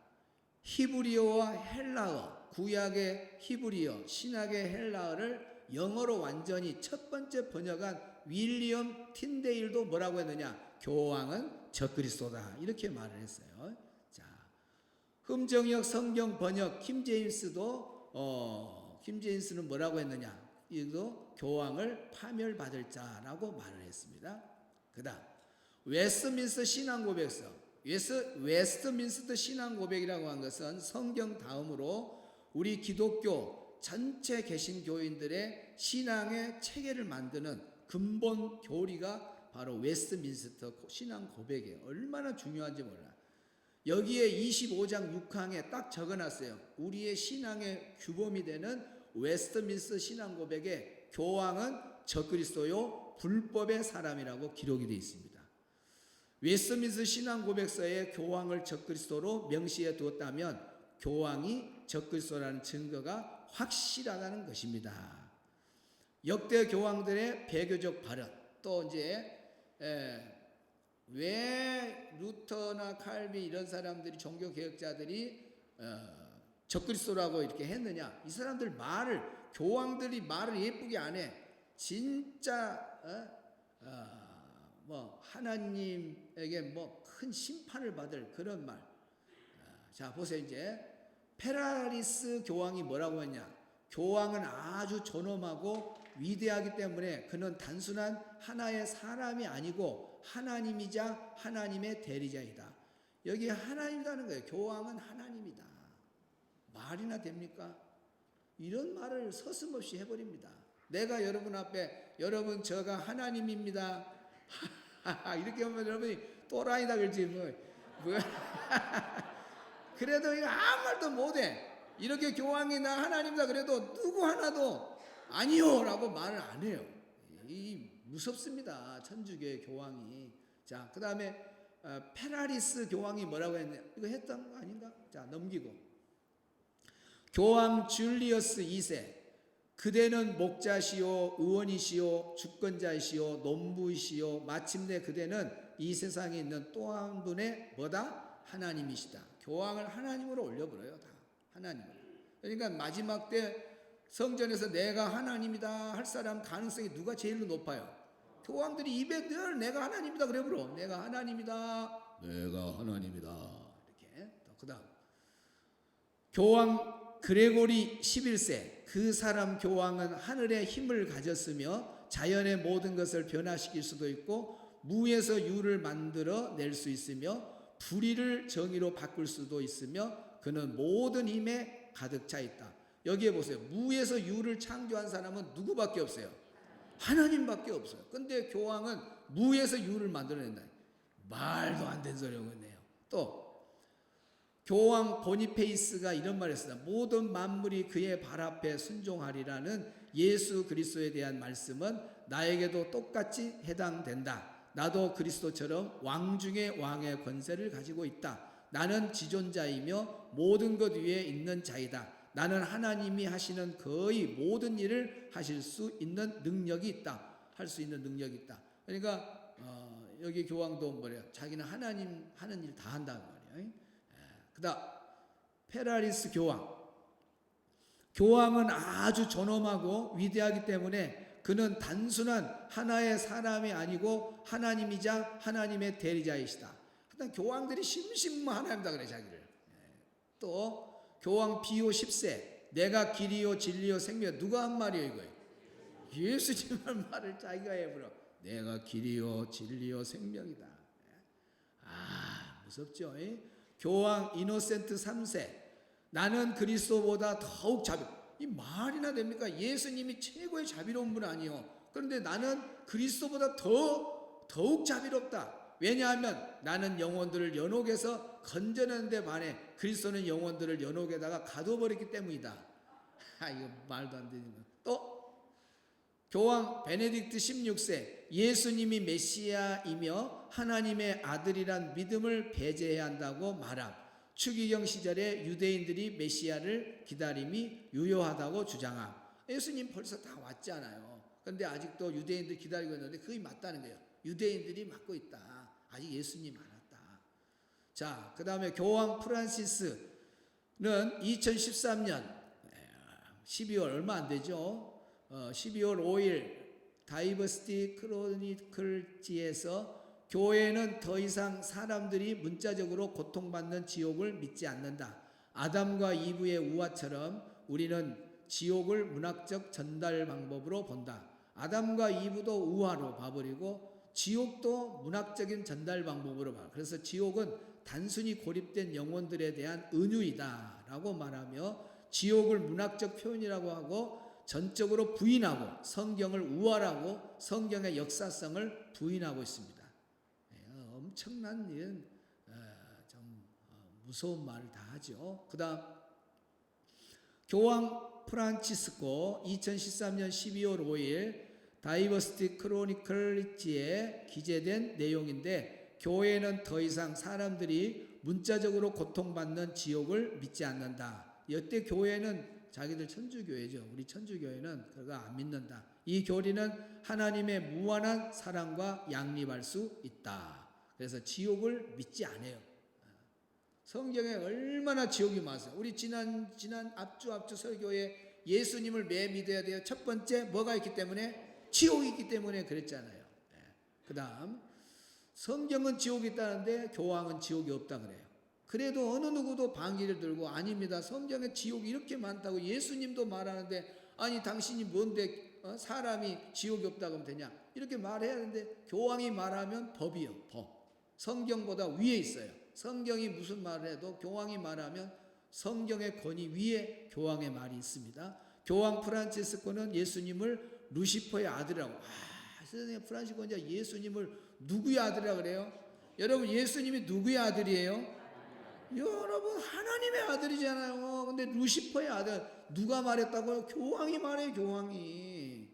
히브리어와 헬라어, 구약의 히브리어, 신약의 헬라어를 영어로 완전히 첫 번째 번역한 윌리엄 틴데일도 뭐라고 했느냐? 교황은 적그리스도다 이렇게 말을 했어요. 자, 흠정역 성경 번역 킴제임스도 킴제임스는 뭐라고 했느냐? 이도 교황을 파멸받을 자라고 말을 했습니다. 그다음 웨스트민스터 신앙 고백서, 웨스트민스터 신앙 고백이라고 한 것은 성경 다음으로 우리 기독교 전체 개신교인들의 신앙의 체계를 만드는 근본 교리가 바로 웨스트민스터 신앙 고백이에요. 얼마나 중요한지 몰라요. 여기에 25장 6항에 딱 적어놨어요. 우리의 신앙의 규범이 되는 웨스트민스터 신앙 고백에 교황은 적그리스도요 불법의 사람이라고 기록이 되어 있습니다. 웨스트민스터 신앙 고백서에 교황을 적그리스도로 명시해 두었다면 교황이 적그리스도라는 증거가 확실하다는 것입니다. 역대 교황들의 배교적 발언, 또 이제 왜 루터나 칼빈 이런 사람들이 종교 개혁자들이 적그리스도라고 이렇게 했느냐? 이 사람들 말을 교황들이 말을 예쁘게 안 해. 진짜 뭐 하나님에게 뭐 큰 심판을 받을 그런 말. 자, 보세요. 이제 페라리스 교황이 뭐라고 했냐? 교황은 아주 존엄하고 위대하기 때문에 그는 단순한 하나의 사람이 아니고 하나님이자 하나님의 대리자이다. 여기 하나님이라는 거예요. 교황은 하나님이다. 말이나 됩니까? 이런 말을 서슴없이 해버립니다. 내가 여러분 앞에 여러분 저가 하나님입니다. 이렇게 하면 여러분이 또라이다 그러지 뭐. 그래도 이거 아무 말도 못해. 이렇게 교황이 나 하나님이다 그래도 누구 하나도 아니요 라고 말을 안 해요. 이 무섭습니다. 천주교의 교황이. 자, 그 다음에 페라리스 교황이 뭐라고 했냐? 이거 했던 거 아닌가? 자, 넘기고. 교황 줄리어스 2세. 그대는 목자시오, 의원이시오, 주권자이시오, 논부이시오. 마침내 그대는 이 세상에 있는 또 한 분의 뭐다? 하나님이시다. 교황을 하나님으로 올려버려요. 다 하나님으로. 그러니까 마지막 때 성전에서 내가 하나님이다 할 사람 가능성이 누가 제일 높아요? 교황들이 입에 늘 내가 하나님이다 그래버려. 내가 하나님이다. 내가 하나님이다. 이렇게. 그 다음 교황 그레고리 11세. 그 사람 교황은 하늘의 힘을 가졌으며 자연의 모든 것을 변화시킬 수도 있고 무에서 유를 만들어 낼 수 있으며 불의를 정의로 바꿀 수도 있으며 그는 모든 힘에 가득 차 있다. 여기에 보세요. 무에서 유를 창조한 사람은 누구밖에 없어요? 하나님밖에 없어요. 근데 교황은 무에서 유를 만들어낸다. 말도 안 되는 소리라고 했네요. 또 교황 보니페이스가 이런 말을 했습니다. 모든 만물이 그의 발 앞에 순종하리라는 예수 그리스도에 대한 말씀은 나에게도 똑같이 해당된다. 나도 그리스도처럼 왕 중의 왕의 권세를 가지고 있다. 나는 지존자이며 모든 것 위에 있는 자이다. 나는 하나님이 하시는 거의 모든 일을 하실 수 있는 능력이 있다. 할 수 있는 능력이 있다. 그러니까 여기 교황도 뭐래요? 자기는 하나님 하는 일 다 한다는 말이에요. 그다음 페라리스 교황. 교황은 아주 존엄하고 위대하기 때문에 그는 단순한 하나의 사람이 아니고 하나님이자 하나님의 대리자이시다. 하여튼 교황들이 심심만 하나님이다 그래 자기를. 또 교황 비오 10세. 내가 길이요 진리요 생명. 누가 한 말이에요 이거? 예수님 한 말을 자기가 해버려. 내가 길이요 진리요 생명이다. 무섭죠? 교황 이노센트 3세, 나는 그리스도보다 더욱 이 말이나 됩니까? 예수님이 최고의 자비로운 분 아니요. 그런데 나는 그리스도보다 더욱 자비롭다. 왜냐하면 나는 영혼들을 연옥에서 건져내는데 반해 그리스도는 영혼들을 연옥에다가 가둬버렸기 때문이다. 이거 말도 안 되는 거. 또 교황 베네딕트 16세, 예수님이 메시아이며 하나님의 아들이란 믿음을 배제해야 한다고 말함. 추기경 시절에 유대인들이 메시아를 기다림이 유효하다고 주장함. 예수님 벌써 다 왔잖아요. 그런데 아직도 유대인들 기다리고 있는데 그게 맞다는 거예요. 유대인들이 맡고 있다. 아직 예수님 안 왔다. 자, 그 다음에 교황 프란시스는 2013년 12월 얼마 안 되죠. 12월 5일 다이버시티 크로니클지에서 교회는 더 이상 사람들이 문자적으로 고통받는 지옥을 믿지 않는다. 아담과 이브의 우화처럼 우리는 지옥을 문학적 전달 방법으로 본다. 아담과 이브도 우화로 봐버리고 지옥도 문학적인 전달 방법으로 봐. 그래서 지옥은 단순히 고립된 영혼들에 대한 은유이다 라고 말하며 지옥을 문학적 표현이라고 하고 전적으로 부인하고 성경을 우화라고 성경의 역사성을 부인하고 있습니다. 엄청난 이런 좀 무서운 말을 다 하죠. 그 다음 교황 프란치스코 2013년 12월 5일 다이버시티 크로니클지에 기재된 내용인데, 교회는 더 이상 사람들이 문자적으로 고통받는 지옥을 믿지 않는다. 이때 교회는 자기들 천주교회죠. 우리 천주교회는 그거 안 믿는다. 이 교리는 하나님의 무한한 사랑과 양립할 수 있다. 그래서 지옥을 믿지 않아요. 성경에 얼마나 지옥이 많아요. 우리 지난 앞주 설교에 예수님을 매 믿어야 돼요. 첫 번째 뭐가 있기 때문에? 지옥이 있기 때문에 그랬잖아요. 그 다음 성경은 지옥이 있다는데 교황은 지옥이 없다 그래요. 그래도 어느 누구도 반기를 들고 아닙니다. 성경에 지옥이 이렇게 많다고 예수님도 말하는데 아니 당신이 뭔데 사람이 지옥이 없다고 하면 되냐 이렇게 말해야 하는데, 교황이 말하면 법이요. 법. 성경보다 위에 있어요. 성경이 무슨 말을 해도 교황이 말하면 성경의 권위 위에 교황의 말이 있습니다. 교황 프란치스코는 예수님을 루시퍼의 아들이라고. 선생님 프란치스코 혼자 예수님을 누구의 아들이라고 그래요? 여러분 예수님이 누구의 아들이에요? 여러분 하나님의 아들이잖아요. 근데 루시퍼의 아들 누가 말했다고요? 교황이 말해요. 교황이.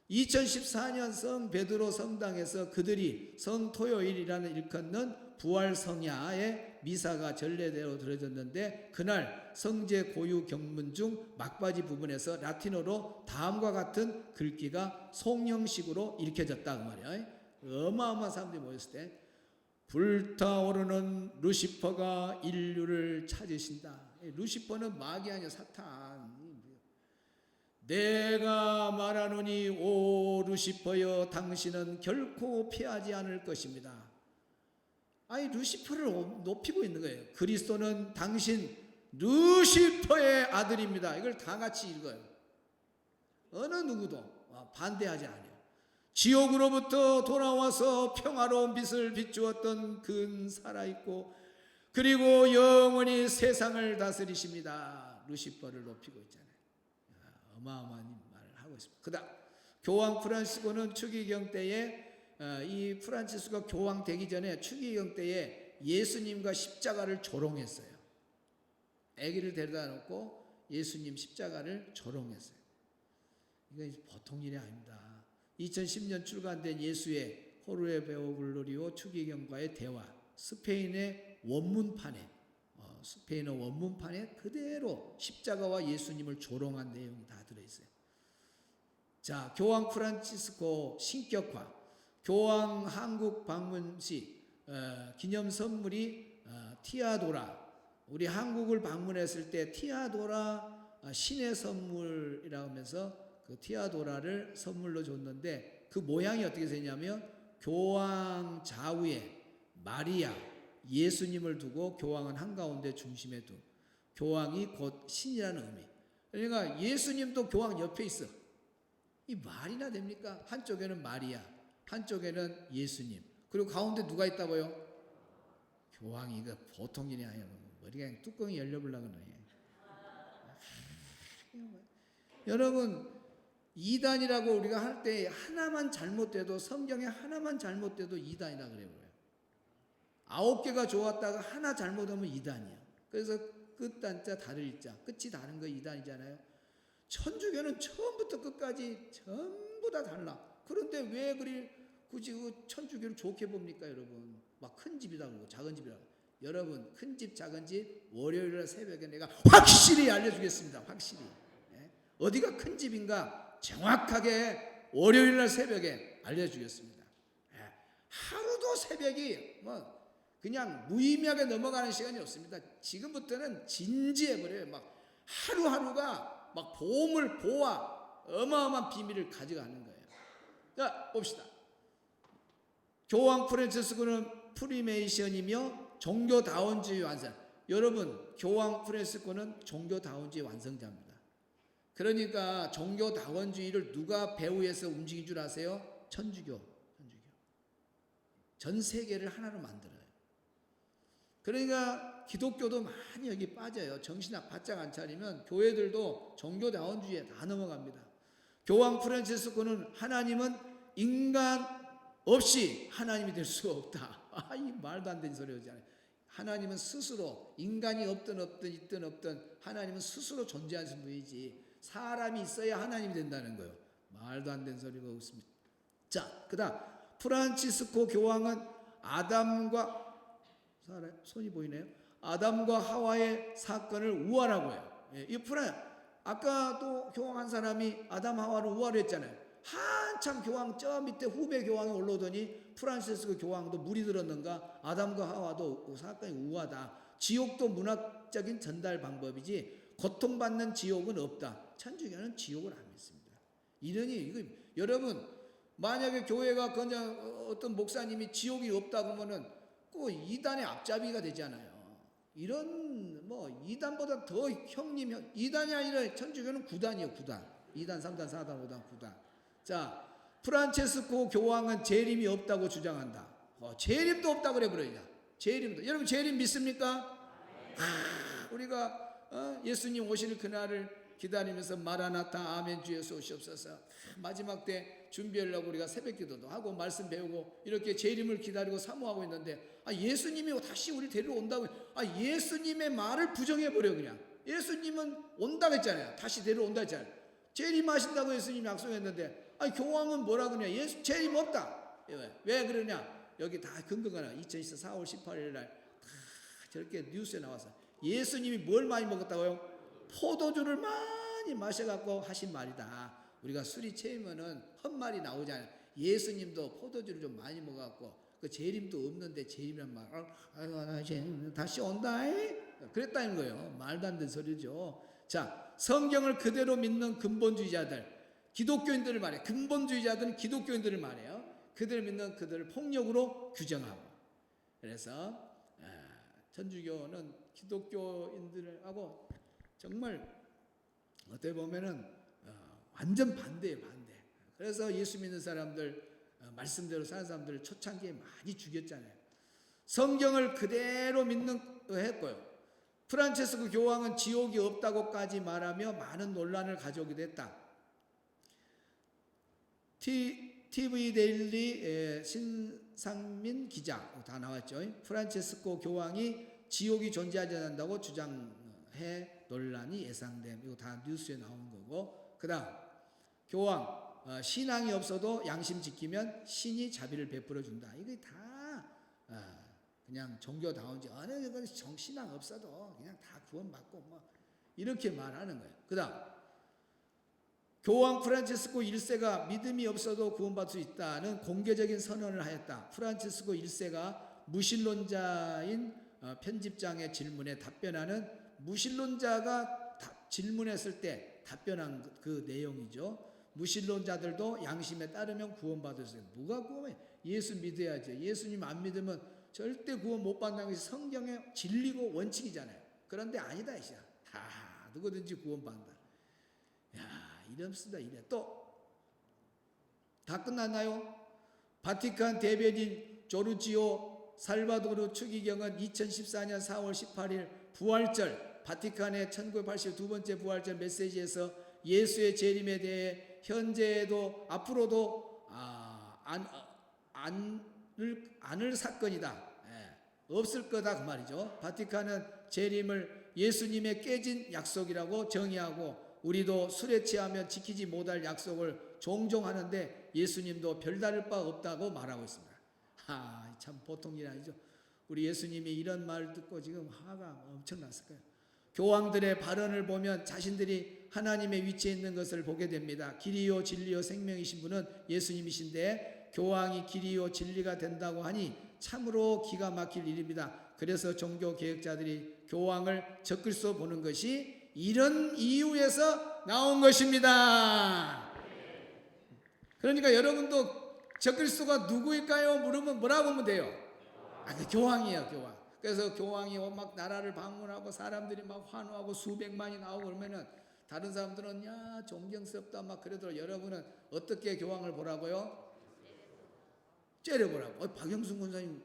2014년 성 베드로 성당에서 그들이 성토요일이라는 일컫는 부활성야의 미사가 전례대로 드려졌는데, 그날 성제 고유 경문 중 막바지 부분에서 라틴어로 다음과 같은 글귀가 송영식으로 읽혀졌다 그 말이에요. 어마어마한 사람들이 모였을 때 불타오르는 루시퍼가 인류를 찾으신다. 루시퍼는 마귀 아니야, 사탄. 내가 말하노니 오 루시퍼여, 당신은 결코 피하지 않을 것입니다. 아니 루시퍼를 높이고 있는 거예요. 그리스도는 당신 루시퍼의 아들입니다. 이걸 다 같이 읽어요. 어느 누구도 반대하지 않아요. 지옥으로부터 돌아와서 평화로운 빛을 비추었던 그는 살아있고 그리고 영원히 세상을 다스리십니다. 루시퍼를 높이고 있잖아요. 어마어마한 말을 하고 있습니다. 그 다음 교황 프란시스코는 추기경 때에 이 프란치스코가 교황 되기 전에 추기경 때에 예수님과 십자가를 조롱했어요. 아기를 데려다 놓고 예수님 십자가를 조롱했어요. 이건 보통 일이 아닙니다. 2010년 출간된 예수의 호르헤 베오글로리오 추기경과의 대화, 스페인의 원문판에 스페인어 원문판에 그대로 십자가와 예수님을 조롱한 내용이 다 들어있어요. 자, 교황 프란치스코 신격화, 교황 한국 방문 시 기념 선물이 티아도라. 우리 한국을 방문했을 때 티아도라 신의 선물이라고 하면서 그 티아도라를 선물로 줬는데, 그 모양이 어떻게 되냐면 교황 좌우에 마리아, 예수님을 두고 교황은 한가운데 중심에 둔, 교황이 곧 신이라는 의미. 그러니까 예수님도 교황 옆에 있어. 이 말이나 됩니까? 한쪽에는 마리아, 한쪽에는 예수님. 그리고 가운데 누가 있다고요? 교황이. 이거 보통 일이 아니에요. 머리가 그냥 뚜껑이 열려보려고 그러네. 여러분, 이단이라고 우리가 할 때 하나만 잘못돼도, 성경에 하나만 잘못돼도 이단이라 그래요. 9개가 좋았다가 하나 잘못하면 이단이야. 그래서 끝단자 다를자, 끝이 다른 거 이단이잖아요. 천주교는 처음부터 끝까지 전부 다 달라. 그런데 왜 그리 굳이 그 천주교를 좋게 봅니까, 여러분? 막 큰 집이라고 그러고 작은 집이라고. 여러분, 큰 집 작은 집 월요일 새벽에 내가 확실히 알려주겠습니다. 확실히. 어디가 큰 집인가 정확하게 월요일 새벽에 알려주겠습니다. 하루도 새벽이 뭐 그냥 무의미하게 넘어가는 시간이 없습니다. 지금부터는 진지해버려요. 막 하루하루가 막 보화 어마어마한 비밀을 가져가는 거예요. 자, 봅시다. 교황 프란치스코는 프리메이션이며 종교다원주의 완성. 여러분, 교황 프란치스코는 종교다원주의 완성자입니다. 그러니까 종교다원주의를 누가 배후에서 움직인 줄 아세요? 천주교. 전 세계를 하나로 만들어요. 그러니까 기독교도 많이 여기 빠져요. 정신 바짝 안 차리면 교회들도 종교다원주의에 다 넘어갑니다. 교황 프란치스코는 하나님은 인간 없이 하나님이 될 수가 없다. 이 말도 안 되는 소리 하잖아요. 하나님은 스스로, 인간이 있든 없든 하나님은 스스로 존재하신 분이지 사람이 있어야 하나님이 된다는 거예요. 말도 안 되는 소리가 없습니다. 자, 그다음 프란치스코 교황은 아담과 손이 보이네요. 아담과 하와의 사건을 우화라고 해요. 이 아까도 교황 한 사람이 아담 하와를 우화를 했잖아요. 한참 교황 저 밑에 후배 교황이 올라오더니 프란시스코 교황도 물이 들었는가? 아담과 하와도 사건이 우화다. 지옥도 문학적인 전달 방법이지 고통받는 지옥은 없다. 천주교는 지옥을 안 믿습니다. 이러니 이거 여러분, 만약에 교회가 그냥 어떤 목사님이 지옥이 없다 그러면은 꼭 이단의 앞잡이가 되잖아요. 이런 뭐 이단보다 더 형님, 이단이 아니라 천주교는 9단이에요. 9단. 2단, 3단, 4단, 5단, 9단. 자, 프란체스코 교황은 재림이 없다고 주장한다. 재림도 없다고 그래 버려요. 재림도. 여러분, 재림 믿습니까? 우리가 예수님 오시는 그날을 기다리면서 마라나타 아멘 주 예수 오시옵소서. 마지막 때 준비하려고 우리가 새벽기도도 하고 말씀 배우고 이렇게 재림을 기다리고 사모하고 있는데 예수님이 다시 우리 데리러 온다고. 예수님의 말을 부정해 버려. 그냥 예수님은 온다고 했잖아요. 다시 데리러 온다 했잖아요. 재림하신다고 예수님이 약속했는데 교황은 뭐라 그러냐? 예수 재림 없다. 왜 그러냐? 여기 다 근거가 나. 2024 4월 18일 날 다 저렇게 뉴스에 나와서 예수님이 뭘 많이 먹었다고요? 포도주를 많이 마셔갖고 하신 말이다. 우리가 술이 채우면은 헛말이 나오잖아요. 예수님도 포도주를 좀 많이 먹어갖고 그 재림도 없는데 재림이란 말, 아이고 다시 온다. 그랬다는 거예요. 말도 안 되는 소리죠. 자, 성경을 그대로 믿는 근본주의자들, 기독교인들을 말해요. 근본주의자들은 기독교인들을 말해요. 그들을 믿는 그들을 폭력으로 규정하고. 그래서 천주교는 기독교인들하고 정말 어떻게 보면은 완전 반대예요, 반대. 그래서 예수 믿는 사람들, 말씀대로 사는 사람들을 초창기에 많이 죽였잖아요. 성경을 그대로 믿는 했고요. 프란체스코 교황은 지옥이 없다고까지 말하며 많은 논란을 가져오기도 했다. TV 데일리 신상민 기자 다 나왔죠. 프란체스코 교황이 지옥이 존재하지 않는다고 주장해 논란이 예상됨. 이거 다 뉴스에 나온 거고. 그다음 교황 신앙이 없어도 양심 지키면 신이 자비를 베풀어 준다. 이게 다 그냥 종교다운지 어느 신앙 없어도 그냥 다 구원받고 뭐 이렇게 말하는 거예요. 그다음 교황 프란치스코 1세가 믿음이 없어도 구원받을 수 있다는 공개적인 선언을 하였다. 프란치스코 1세가 무신론자인 편집장의 질문에 답변하는, 무신론자가 질문했을 때 답변한 그 내용이죠. 무신론자들도 양심에 따르면 구원받을 수 있어요. 누가 구원해? 예수 믿어야죠. 예수님 안 믿으면 절대 구원 못 받는다는 것이 성경의 진리고 원칙이잖아요. 그런데 아니다 이시야. 다 누구든지 구원받는다. 야, 이럽시다 이래. 또 다 끝났나요? 바티칸 대변인 조르지오 살바도르 추기경은 2014년 4월 18일 부활절 바티칸의 1982번째 부활절 메시지에서 예수의 재림에 대해 현재에도 앞으로도 않을 사건이다. 없을 거다 그 말이죠. 바티칸은 재림을 예수님의 깨진 약속이라고 정의하고 우리도 술에 취하면 지키지 못할 약속을 종종 하는데 예수님도 별다를 바 없다고 말하고 있습니다. 참 보통 일이 아니죠. 우리 예수님이 이런 말 듣고 지금 화가 엄청났을 거예요. 교황들의 발언을 보면 자신들이 하나님의 위치에 있는 것을 보게 됩니다. 길이요 진리요 생명이신 분은 예수님이신데 교황이 길이요 진리가 된다고 하니 참으로 기가 막힐 일입니다. 그래서 종교 개혁자들이 교황을 적그리스도 보는 것이 이런 이유에서 나온 것입니다. 그러니까 여러분도 적그리스도가 누구일까요? 물으면 뭐라고 하면 돼요? 그 교황이에요, 교황. 그래서 교황이 막 나라를 방문하고 사람들이 막 환호하고 수백만이 나오고 그러면은 다른 사람들은 야 존경스럽다 막 그러더라도 여러분은 어떻게 교황을 보라고요? 째려보라고. 박영순 권사님,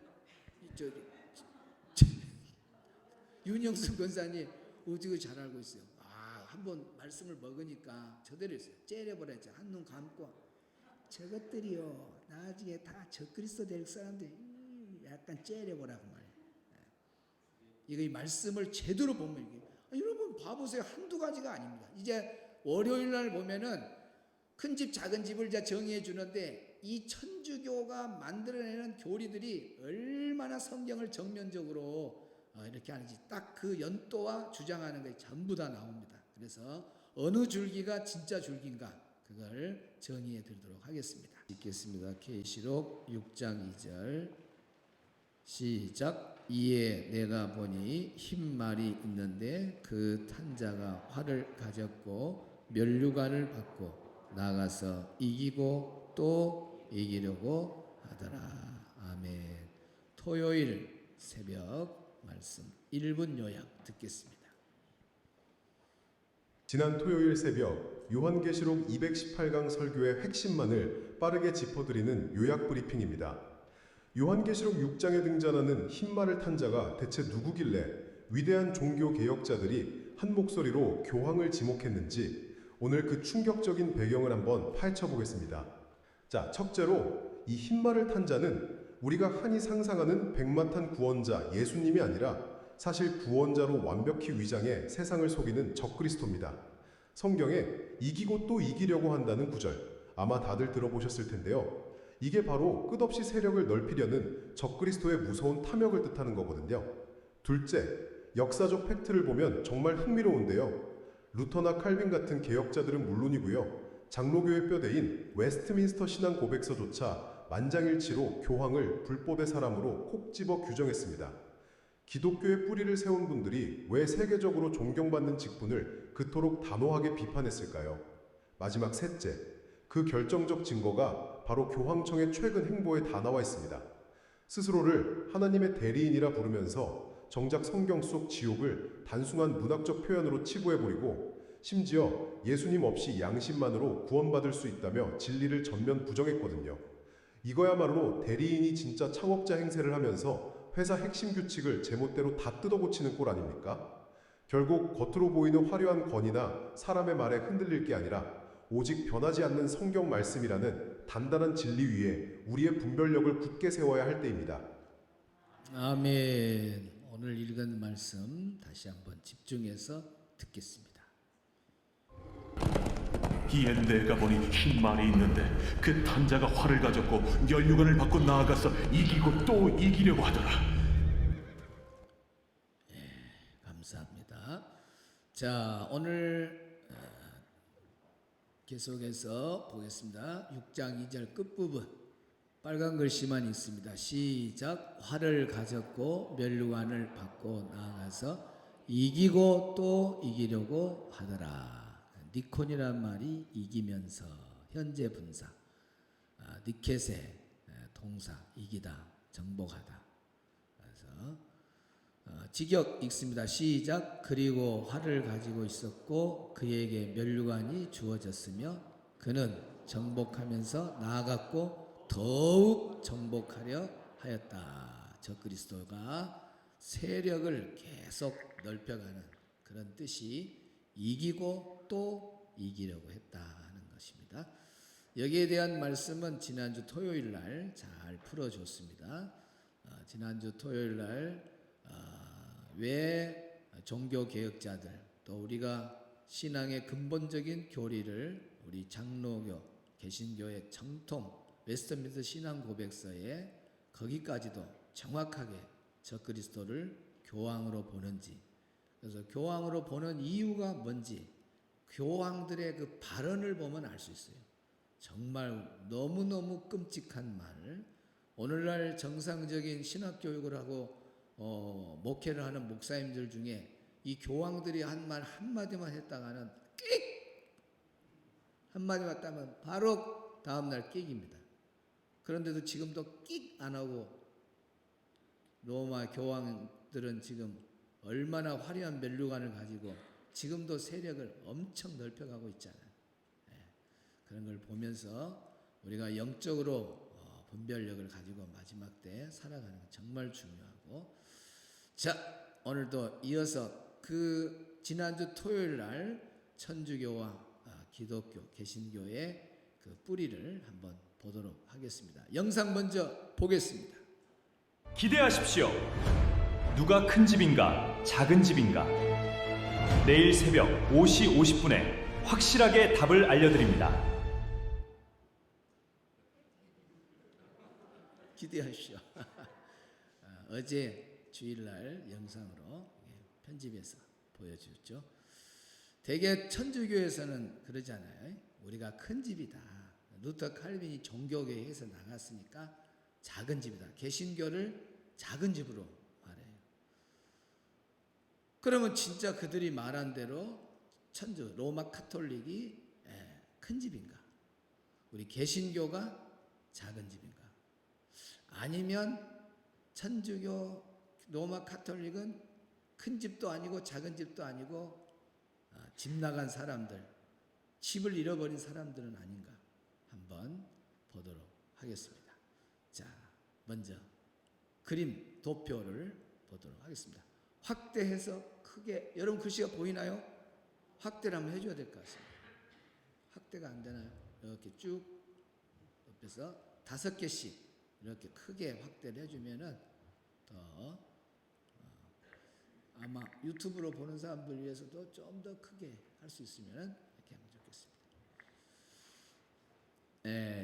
윤영순 권사님 어떻게 잘 알고 있어요. 한번 말씀을 먹으니까 저대로 했어요. 째려보라 했죠. 한눈 감고 저것들이요 나중에 다 적그리스도 될 사람들 약간 째려보라고 말이에요. 이거 이 말씀을 제대로 보면 이게 여러분 봐보세요. 한두 가지가 아닙니다. 이제 월요일 날 보면은 큰 집 작은 집을 이제 정의해 주는데 이 천주교가 만들어내는 교리들이 얼마나 성경을 정면적으로 이렇게 하는지 딱 그 연도와 주장하는 것이 전부 다 나옵니다. 그래서 어느 줄기가 진짜 줄기인가 그걸 정의해 드리도록 하겠습니다. 읽겠습니다. 계시록 6장 2절 시작. 이에 내가 보니 흰 말이 있는데 그 탄자가 활을 가졌고 면류관을 받고 나가서 이기고 또 이기려고 하더라. 아멘. 토요일 새벽 말씀 1분 요약 듣겠습니다. 지난 토요일 새벽 요한계시록 218강 설교의 핵심만을 빠르게 짚어드리는 요약 브리핑입니다. 요한계시록 6장에 등장하는 흰말을 탄 자가 대체 누구길래 위대한 종교 개혁자들이 한 목소리로 교황을 지목했는지 오늘 그 충격적인 배경을 한번 파헤쳐 보겠습니다. 자, 첫째로 이 흰말을 탄 자는 우리가 흔히 상상하는 백마탄 구원자 예수님이 아니라 사실 구원자로 완벽히 위장해 세상을 속이는 적그리스도입니다. 성경에 이기고 또 이기려고 한다는 구절 아마 다들 들어보셨을 텐데요. 이게 바로 끝없이 세력을 넓히려는 적그리스도의 무서운 탐욕을 뜻하는 거거든요. 둘째, 역사적 팩트를 보면 정말 흥미로운데요. 루터나 칼빈 같은 개혁자들은 물론이고요. 장로교의 뼈대인 웨스트민스터 신앙 고백서조차 만장일치로 교황을 불법의 사람으로 콕 집어 규정했습니다. 기독교의 뿌리를 세운 분들이 왜 세계적으로 존경받는 직분을 그토록 단호하게 비판했을까요? 마지막 셋째, 그 결정적 증거가 바로 교황청의 최근 행보에 다 나와 있습니다. 스스로를 하나님의 대리인이라 부르면서 정작 성경 속 지옥을 단순한 문학적 표현으로 치부해버리고 심지어 예수님 없이 양심만으로 구원받을 수 있다며 진리를 전면 부정했거든요. 이거야말로 대리인이 진짜 창업자 행세를 하면서 회사 핵심 규칙을 제멋대로 다 뜯어고치는 꼴 아닙니까? 결국 겉으로 보이는 화려한 권위나 사람의 말에 흔들릴 게 아니라 오직 변하지 않는 성경 말씀이라는 단단한 진리 위에 우리의 분별력을 굳게 세워야 할 때입니다. 아멘. 오늘 읽은 말씀 다시 한번 집중해서 듣겠습니다. 이에 내가 보니 흰 말이 있는데 그 탄자가 활을 가졌고 면류관을 받고 나아가서 이기고 또 이기려고 하더라. 감사합니다. 자, 오늘 계속해서 보겠습니다. 6장 2절 끝부분 빨간 글씨만 있습니다. 시작. 활을 가졌고 면류관을 받고 나아가서 이기고 또 이기려고 하더라. 니콘이란 말이 이기면서 현재 분사, 니케세 동사 이기다 정복하다. 그래서 직역 읽습니다. 시작. 그리고 활을 가지고 있었고 그에게 면류관이 주어졌으며 그는 정복하면서 나아갔고 더욱 정복하려 하였다. 적그리스도가 세력을 계속 넓혀가는 그런 뜻이 이기고 또 이기려고 했다 하는 것입니다. 여기에 대한 말씀은 지난주 토요일 날 잘 풀어줬습니다. 지난주 토요일 날 왜 종교개혁자들 또 우리가 신앙의 근본적인 교리를 우리 장로교, 개신교의 정통 웨스트민스터 신앙고백서에 거기까지도 정확하게 적그리스도를 교황으로 보는지, 그래서 교황으로 보는 이유가 뭔지 교황들의 그 발언을 보면 알 수 있어요. 정말 너무너무 끔찍한 말. 오늘날 정상적인 신학교육을 하고 목회를 하는 목사님들 중에 이 교황들이 한 말 한마디만 했다가는 끽! 한마디만 했다면 바로 다음날 끽입니다. 그런데도 지금도 끽 안 하고 로마 교황들은 지금 얼마나 화려한 면류관을 가지고 지금도 세력을 엄청 넓혀가고 있잖아요. 그런 걸 보면서 우리가 영적으로 분별력을 가지고 마지막 때 살아가는 건 정말 중요하고, 자, 오늘도 이어서 그 지난주 토요일 날 천주교와 기독교, 개신교의 그 뿌리를 한번 보도록 하겠습니다. 영상 먼저 보겠습니다. 기대하십시오. 누가 큰 집인가, 작은 집인가? 내일 새벽 5시 50분에 확실하게 답을 알려드립니다. 기대하십시오. 어제 주일날 영상으로 편집해서 보여주었죠. 대개 천주교에서는 그러잖아요. 우리가 큰 집이다. 루터 칼빈이 종교개혁에서 나갔으니까 작은 집이다. 개신교를 작은 집으로 말해요. 그러면 진짜 그들이 말한 대로 천주 로마 카톨릭이 큰 집인가? 우리 개신교가 작은 집인가? 아니면 천주교 로마 카톨릭은 큰 집도 아니고 작은 집도 아니고 집 나간 사람들, 집을 잃어버린 사람들은 아닌가? 한번 보도록 하겠습니다. 자, 먼저 그림 도표를 보도록 하겠습니다. 확대해서 크게, 여러분 글씨가 보이나요? 확대를 한번 해줘야 될 것 같습니다. 확대가 안 되나요? 이렇게 쭉 옆에서 5개씩 이렇게 크게 확대를 해주면은 더 아마 유튜브로 보는 사람들 위해서도 좀 더 크게 할 수 있으면 이렇게 하면 좋겠습니다.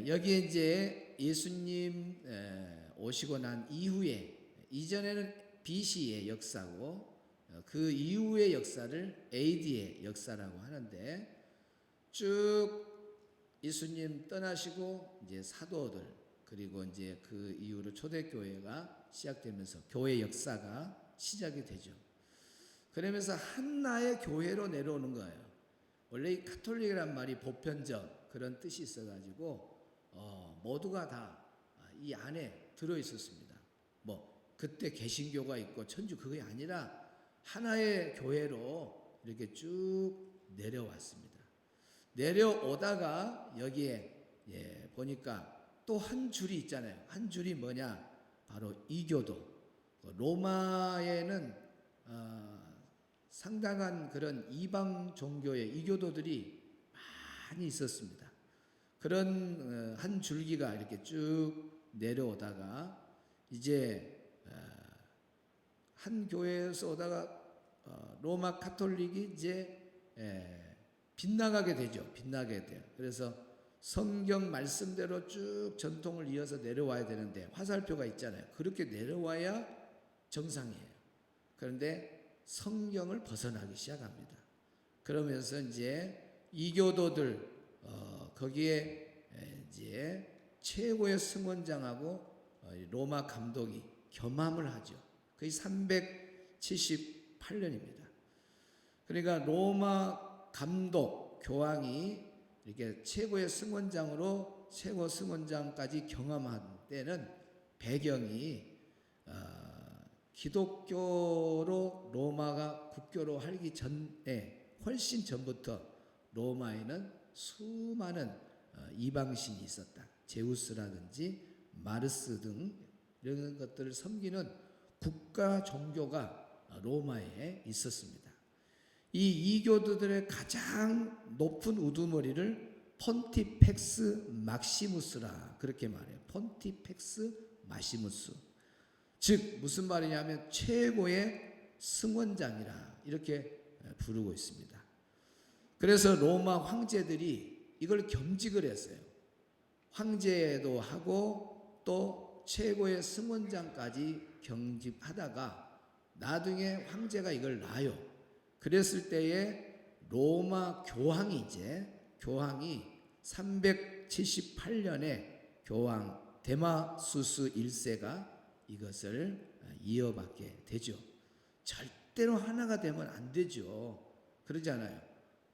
여기에 이제 예수님 오시고 난 이후에, 이전에는 BC의 역사고 그 이후의 역사를 AD의 역사라고 하는데, 쭉 예수님 떠나시고 이제 사도들, 그리고 이제 그 이후로 초대교회가 시작되면서 교회 역사가 시작이 되죠. 그러면서 한나의 교회로 내려오는 거예요. 원래 이 카톨릭이란 말이 보편적 그런 뜻이 있어가지고 모두가 다 이 안에 들어 있었습니다. 뭐 그때 개신교가 있고 천주 그게 아니라 하나의 교회로 이렇게 쭉 내려왔습니다. 내려오다가 여기에 보니까 또 한 줄이 있잖아요. 한 줄이 뭐냐? 바로 이교도. 로마에는 상당한 그런 이방 종교의 이교도들이 많이 있었습니다. 그런 한 줄기가 이렇게 쭉 내려오다가 이제 한 교회에서 오다가 로마 카톨릭이 이제 빗나가게 되죠. 빗나게 돼요. 그래서 성경 말씀대로 쭉 전통을 이어서 내려와야 되는데 화살표가 있잖아요. 그렇게 내려와야 정상이에요. 그런데 성경을 벗어나기 시작합니다. 그러면서 이제 이교도들 거기에 이제 최고의 승원장하고 로마 감독이 겸함을 하죠. 거의 378년입니다. 그러니까 로마 감독 교황이 이렇게 최고의 승원장으로 최고 승원장까지 경험한 때는 배경이 기독교로 로마가 국교로 하기 전에 훨씬 전부터 로마에는 수많은 이방신이 있었다. 제우스라든지 마르스 등 이런 것들을 섬기는 국가 종교가 로마에 있었습니다. 이 이교도들의 가장 높은 우두머리를 폰티펙스 막시무스라 그렇게 말해요. 폰티펙스 마시무스. 즉 무슨 말이냐면 최고의 승원장이라 이렇게 부르고 있습니다. 그래서 로마 황제들이 이걸 겸직을 했어요. 황제도 하고 또 최고의 승원장까지 경직하다가 나중에 황제가 이걸 놔요. 그랬을 때에 로마 교황이 378년에 교황 데마수스 1세가 이것을 이어받게 되죠. 절대로 하나가 되면 안 되죠. 그러잖아요.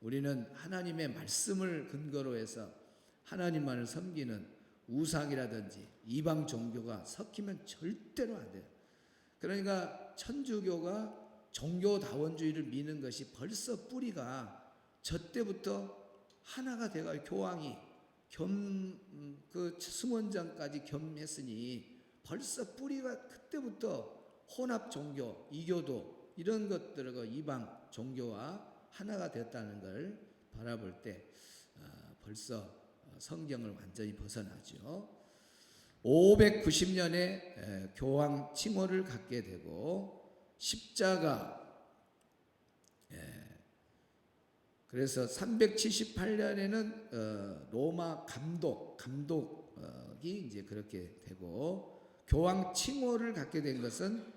우리는 하나님의 말씀을 근거로 해서 하나님만을 섬기는 우상이라든지 이방 종교가 섞이면 절대로 안 돼요. 그러니까 천주교가 종교다원주의를 미는 것이 벌써 뿌리가 저 때부터 하나가 돼가 교황이 그 승원장까지 겸했으니 벌써 뿌리가 그때부터 혼합 종교, 이교도 이런 것들과 이방 종교와 하나가 됐다는 걸 바라볼 때 벌써 성경을 완전히 벗어나죠. 590년에 교황 칭호를 갖게 되고 십자가 그래서 378년에는 로마 감독이 이제 그렇게 되고 교황 칭호를 갖게 된 것은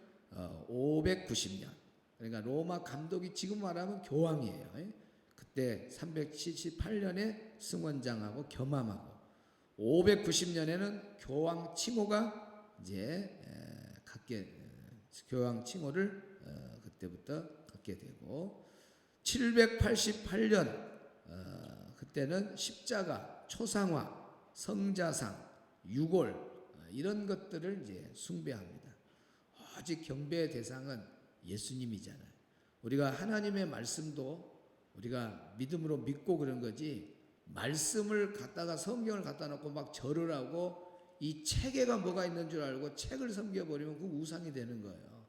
590년. 그러니까 로마 감독이 지금 말하면 교황이에요. 그때 378년에 승원장하고 겸함하고 590년에는 교황 칭호가 이제 교황 칭호를 그때부터 갖게 되고 788년 그때는 십자가, 초상화, 성자상, 유골 이런 것들을 이제 숭배합니다. 오직 경배의 대상은 예수님이잖아요. 우리가 하나님의 말씀도 우리가 믿음으로 믿고 그런 거지 말씀을 갖다가 성경을 갖다 놓고 막 절을 하고 이 체계가 뭐가 있는 줄 알고 책을 섬겨버리면 그 우상이 되는 거예요.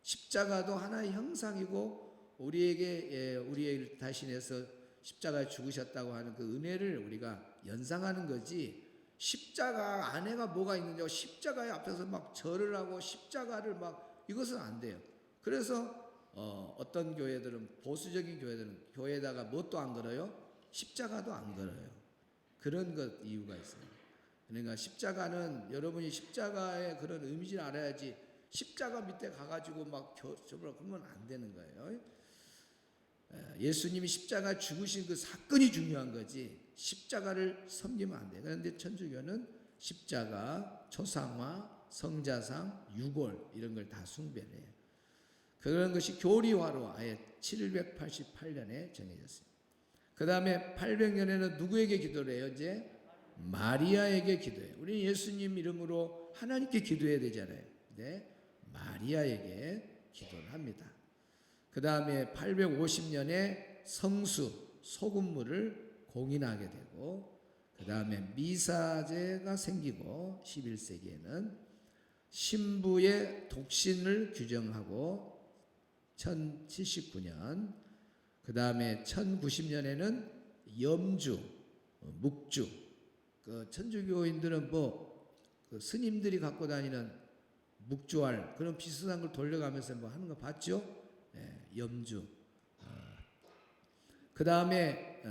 십자가도 하나의 형상이고 우리의 대신해서 십자가에 죽으셨다고 하는 그 은혜를 우리가 연상하는 거지 십자가 안에가 뭐가 있느냐 십자가의 앞에서 막 절을 하고 십자가를 막 이것은 안 돼요. 그래서 어떤 교회들은 보수적인 교회들은 교회에다가 뭣도 안 걸어요? 십자가도 안 걸어요. 그런 것 이유가 있어요. 그러니까 십자가는 여러분이 십자가의 그런 의미를 알아야지 십자가 밑에 가가지고 막 그러면 안 되는 거예요. 예수님이 십자가 죽으신 그 사건이 중요한 거지 십자가를 섬기면 안 돼요. 그런데 천주교는 십자가, 초상화, 성자상, 유골 이런 걸 다 숭배해요. 그런 것이 교리화로 아예 788년에 정해졌어요. 그 다음에 800년에는 누구에게 기도를 해요? 이제 마리아에게 기도해요. 우리 예수님 이름으로 하나님께 기도해야 되잖아요. 네, 마리아에게 기도를 합니다. 그 다음에 850년에 성수, 소금물을 공인하게 되고 그 다음에 미사제가 생기고 11세기에는 신부의 독신을 규정하고 1079년 그 다음에 1090년에는 염주, 묵주 그 천주교인들은 그 스님들이 갖고 다니는 묵주알 그런 비슷한 걸 돌려가면서 뭐 하는 거 봤죠? 염주. 그 다음에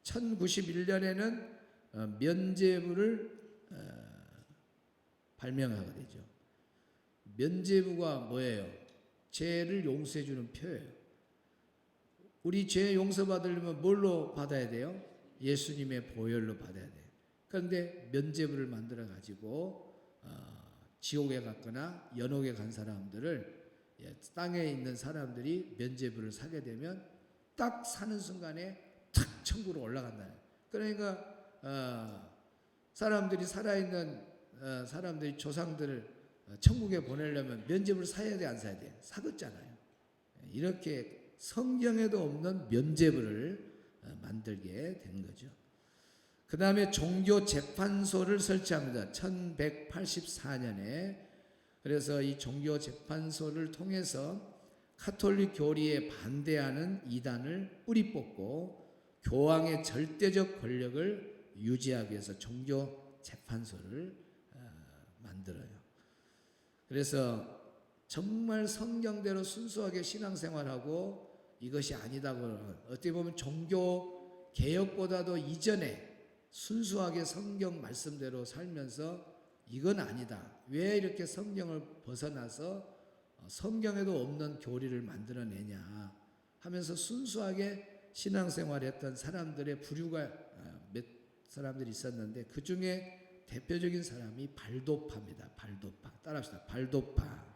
1091년에는 면죄부를 발명하게 되죠. 면죄부가 뭐예요? 죄를 용서해 주는 표예요. 우리 죄 용서받으려면 뭘로 받아야 돼요? 예수님의 보혈로 받아야 돼요. 그런데 면죄부를 만들어 가지고 지옥에 갔거나 연옥에 간 사람들을 땅에 있는 사람들이 면죄부를 사게 되면 딱 사는 순간에 탁 천국으로 올라간다. 그러니까 사람들이 살아있는 사람들이 조상들을 천국에 보내려면 면죄부를 사야 돼, 안 사야 돼? 사겠잖아요. 이렇게 성경에도 없는 면죄부를 만들게 된 거죠. 그 그 다음에 종교재판소를 설치합니다. 1184년에. 그래서 이 종교재판소를 통해서 카톨릭 교리에 반대하는 이단을 뿌리 뽑고 교황의 절대적 권력을 유지하기 위해서 종교재판소를 만들어요. 그래서 정말 성경대로 순수하게 신앙생활하고 이것이 아니다고 어떻게 보면 종교 개혁보다도 이전에 순수하게 성경 말씀대로 살면서 이건 아니다. 왜 이렇게 성경을 벗어나서 성경에도 없는 교리를 만들어내냐 하면서 순수하게 신앙생활했던 사람들의 부류가 몇 사람들이 있었는데 그 중에 대표적인 사람이 발도파입니다. 발도파. 따라합시다. 발도파.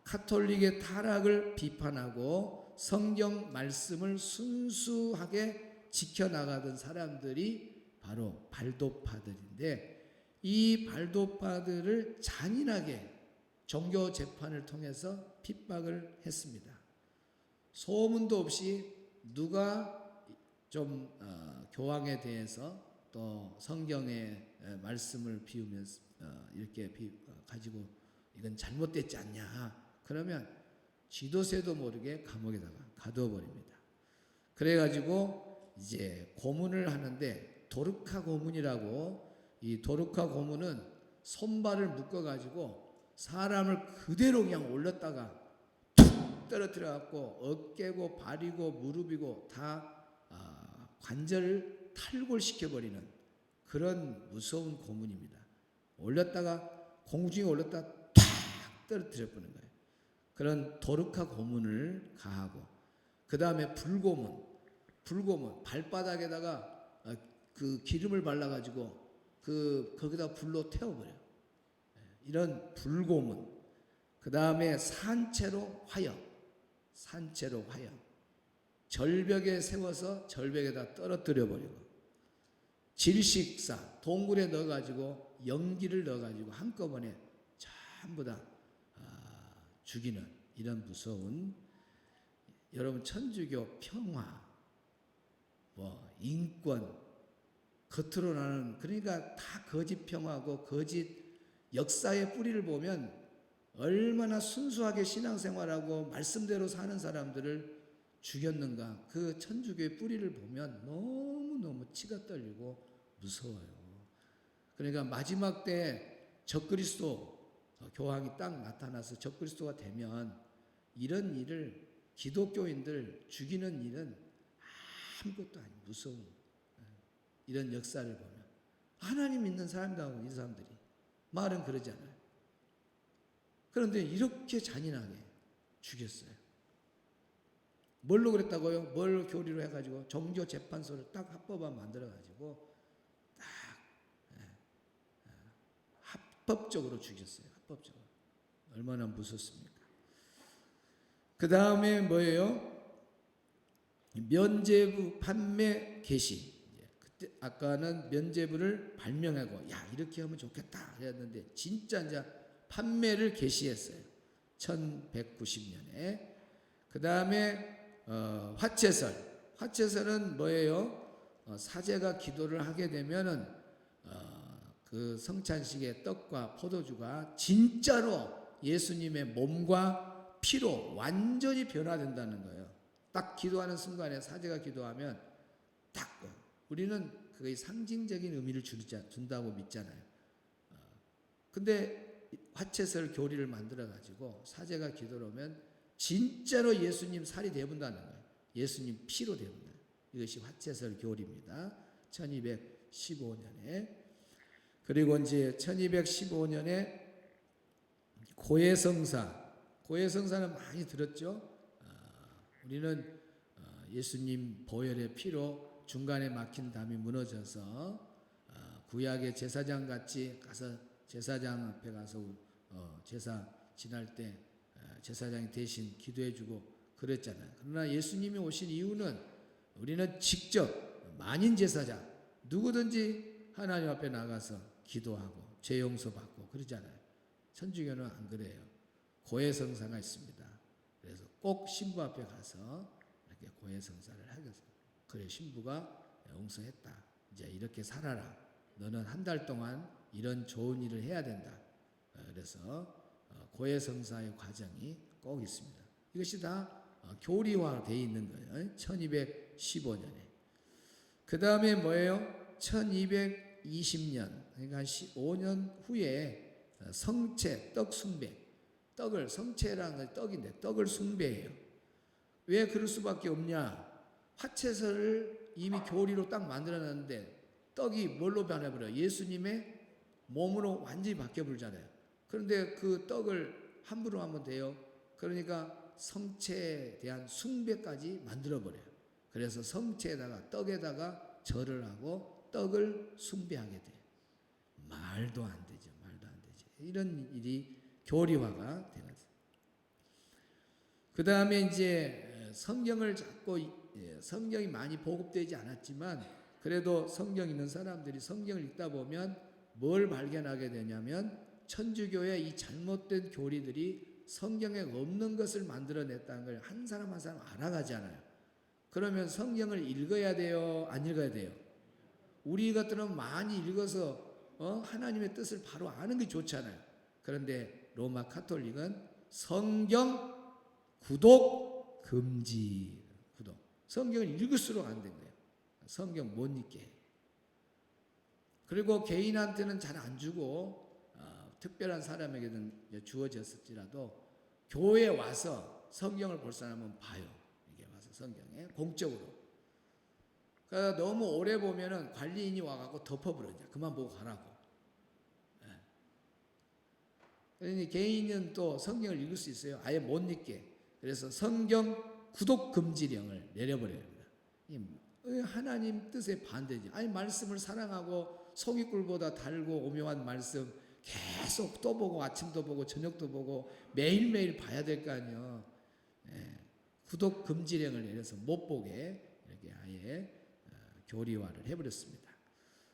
카톨릭의 타락을 비판하고 성경 말씀을 순수하게 지켜나가던 사람들이 바로 발도파들인데 이 발도파들을 잔인하게 종교 재판을 통해서 핍박을 했습니다. 소문도 없이 누가 좀 교황에 대해서 또 성경의 말씀을 비우면서 이렇게 가지고 이건 잘못됐지 않냐 그러면 지도새도 모르게 감옥에다가 가두어버립니다. 그래가지고 이제 고문을 하는데 도르카 고문이라고 이 도르카 고문은 손발을 묶어가지고 사람을 그대로 그냥 올렸다가 툭 떨어뜨려갖고 어깨고 발이고 무릎이고 다 관절을 탈골시켜버리는 그런 무서운 고문입니다. 올렸다가 공중에 올렸다가 탁 떨어뜨려버리는 거예요. 그런 도르카 고문을 가하고 그 다음에 불고문 발바닥에다가 그 기름을 발라가지고 거기다 불로 태워버려요. 이런 불고문. 그 다음에 산채로 화형. 절벽에 세워서 절벽에다 떨어뜨려버리고 질식사 동굴에 넣어가지고 연기를 넣어가지고 한꺼번에 전부 다 죽이는 이런 무서운 여러분 천주교 평화 인권 겉으로 나는 그러니까 다 거짓 평화고 거짓 역사의 뿌리를 보면 얼마나 순수하게 신앙생활하고 말씀대로 사는 사람들을 죽였는가. 그 천주교의 뿌리를 보면 너무너무 치가 떨리고 무서워요. 그러니까 마지막 때 적그리스도 교황이 딱 나타나서 적그리스도가 되면 이런 일을 기독교인들 죽이는 일은 아무것도 아니에요. 무서운 이런 역사를 보면 하나님 믿는 사람들하고 이 사람들이 말은 그러잖아요. 그런데 이렇게 잔인하게 죽였어요. 뭘로 그랬다고요? 뭘 교리로 해가지고 종교재판소를 딱 합법화 만들어가지고 딱 합법적으로 죽였어요. 합법적으로. 얼마나 무섭습니까? 그 다음에 뭐예요? 면죄부 판매 개시. 그때 아까는 면죄부를 발명하고 야 이렇게 하면 좋겠다 그랬는데 진짜 이제 판매를 개시했어요. 1190년에. 그 다음에 화채설은 뭐예요? 사제가 기도를 하게 되면은 그 성찬식의 떡과 포도주가 진짜로 예수님의 몸과 피로 완전히 변화된다는 거예요. 딱 기도하는 순간에 사제가 기도하면 딱 우리는 그게 상징적인 의미를 준다고 믿잖아요. 근데 화채설 교리를 만들어 가지고 사제가 기도를 하면 진짜로 예수님 살이 되어본다는 거예요. 예수님 피로 되어본다. 이것이 화채설 교리입니다. 1215년에. 그리고 이제 1215년에 고해성사는 많이 들었죠. 우리는 예수님 보혈의 피로 중간에 막힌 담이 무너져서 구약의 제사장 같이 가서 제사장 앞에 가서 제사 지날 때 제사장이 대신 기도해주고 그랬잖아요. 그러나 예수님이 오신 이유는 우리는 직접 만인 제사장 누구든지 하나님 앞에 나가서 기도하고 죄 용서받고 그러잖아요. 천주교는 안 그래요. 고해성사가 있습니다. 그래서 꼭 신부 앞에 가서 이렇게 고해성사를 하겠어요. 그래 신부가 용서했다. 이제 이렇게 살아라. 너는 한 달 동안 이런 좋은 일을 해야 된다. 그래서 고해성사의 과정이 꼭 있습니다. 이것이 다 교리화되어 있는 거예요. 1215년에. 그 다음에 뭐예요? 1220년, 그러니까 한 5년 후에 성체, 떡 숭배. 떡을, 성체라는 건 떡인데 떡을 숭배해요. 왜 그럴 수밖에 없냐? 화채설을 이미 교리로 딱 만들어놨는데 떡이 뭘로 변해버려요? 예수님의 몸으로 완전히 바뀌어버리잖아요. 그런데 그 떡을 함부로 하면 돼요. 그러니까 성체에 대한 숭배까지 만들어버려요. 그래서 성체에다가 떡에다가 절을 하고 떡을 숭배하게 돼요. 말도 안 되죠. 말도 안 되죠. 이런 일이 교리화가 되거든요. 그 다음에 이제 성경을 잡고, 성경이 많이 보급되지 않았지만 그래도 성경 있는 사람들이 성경을 읽다 보면 뭘 발견하게 되냐면 천주교의 이 잘못된 교리들이 성경에 없는 것을 만들어냈다는 걸 한 사람 한 사람 알아가잖아요. 그러면 성경을 읽어야 돼요? 안 읽어야 돼요? 우리 같은 많이 읽어서 하나님의 뜻을 바로 아는 게 좋잖아요. 그런데 로마 카톨릭은 성경 구독 금지. 구독. 성경을 읽을수록 안 된 거예요. 성경 못 읽게 해요. 그리고 개인한테는 잘 안 주고 특별한 사람에게는 주어졌을지라도 교회에 와서 성경을 볼 사람은 봐요. 이게 와서 성경에 공적으로. 그러니까 너무 오래 보면은 관리인이 와갖고 덮어버려. 이제 그만 보고 가라고. 그러니 개인은 또 성경을 읽을 수 있어요. 아예 못 읽게. 그래서 성경 구독 금지령을 내려버려야 합니다. 하나님 뜻에 반대지. 아니 말씀을 사랑하고 소깃꿀보다 달고 오묘한 말씀 계속 또 보고 아침도 보고 저녁도 보고 매일매일 봐야 될 거 아니에요. 구독 금지령을 내려서 못 보게 이렇게 아예 교리화를 해버렸습니다.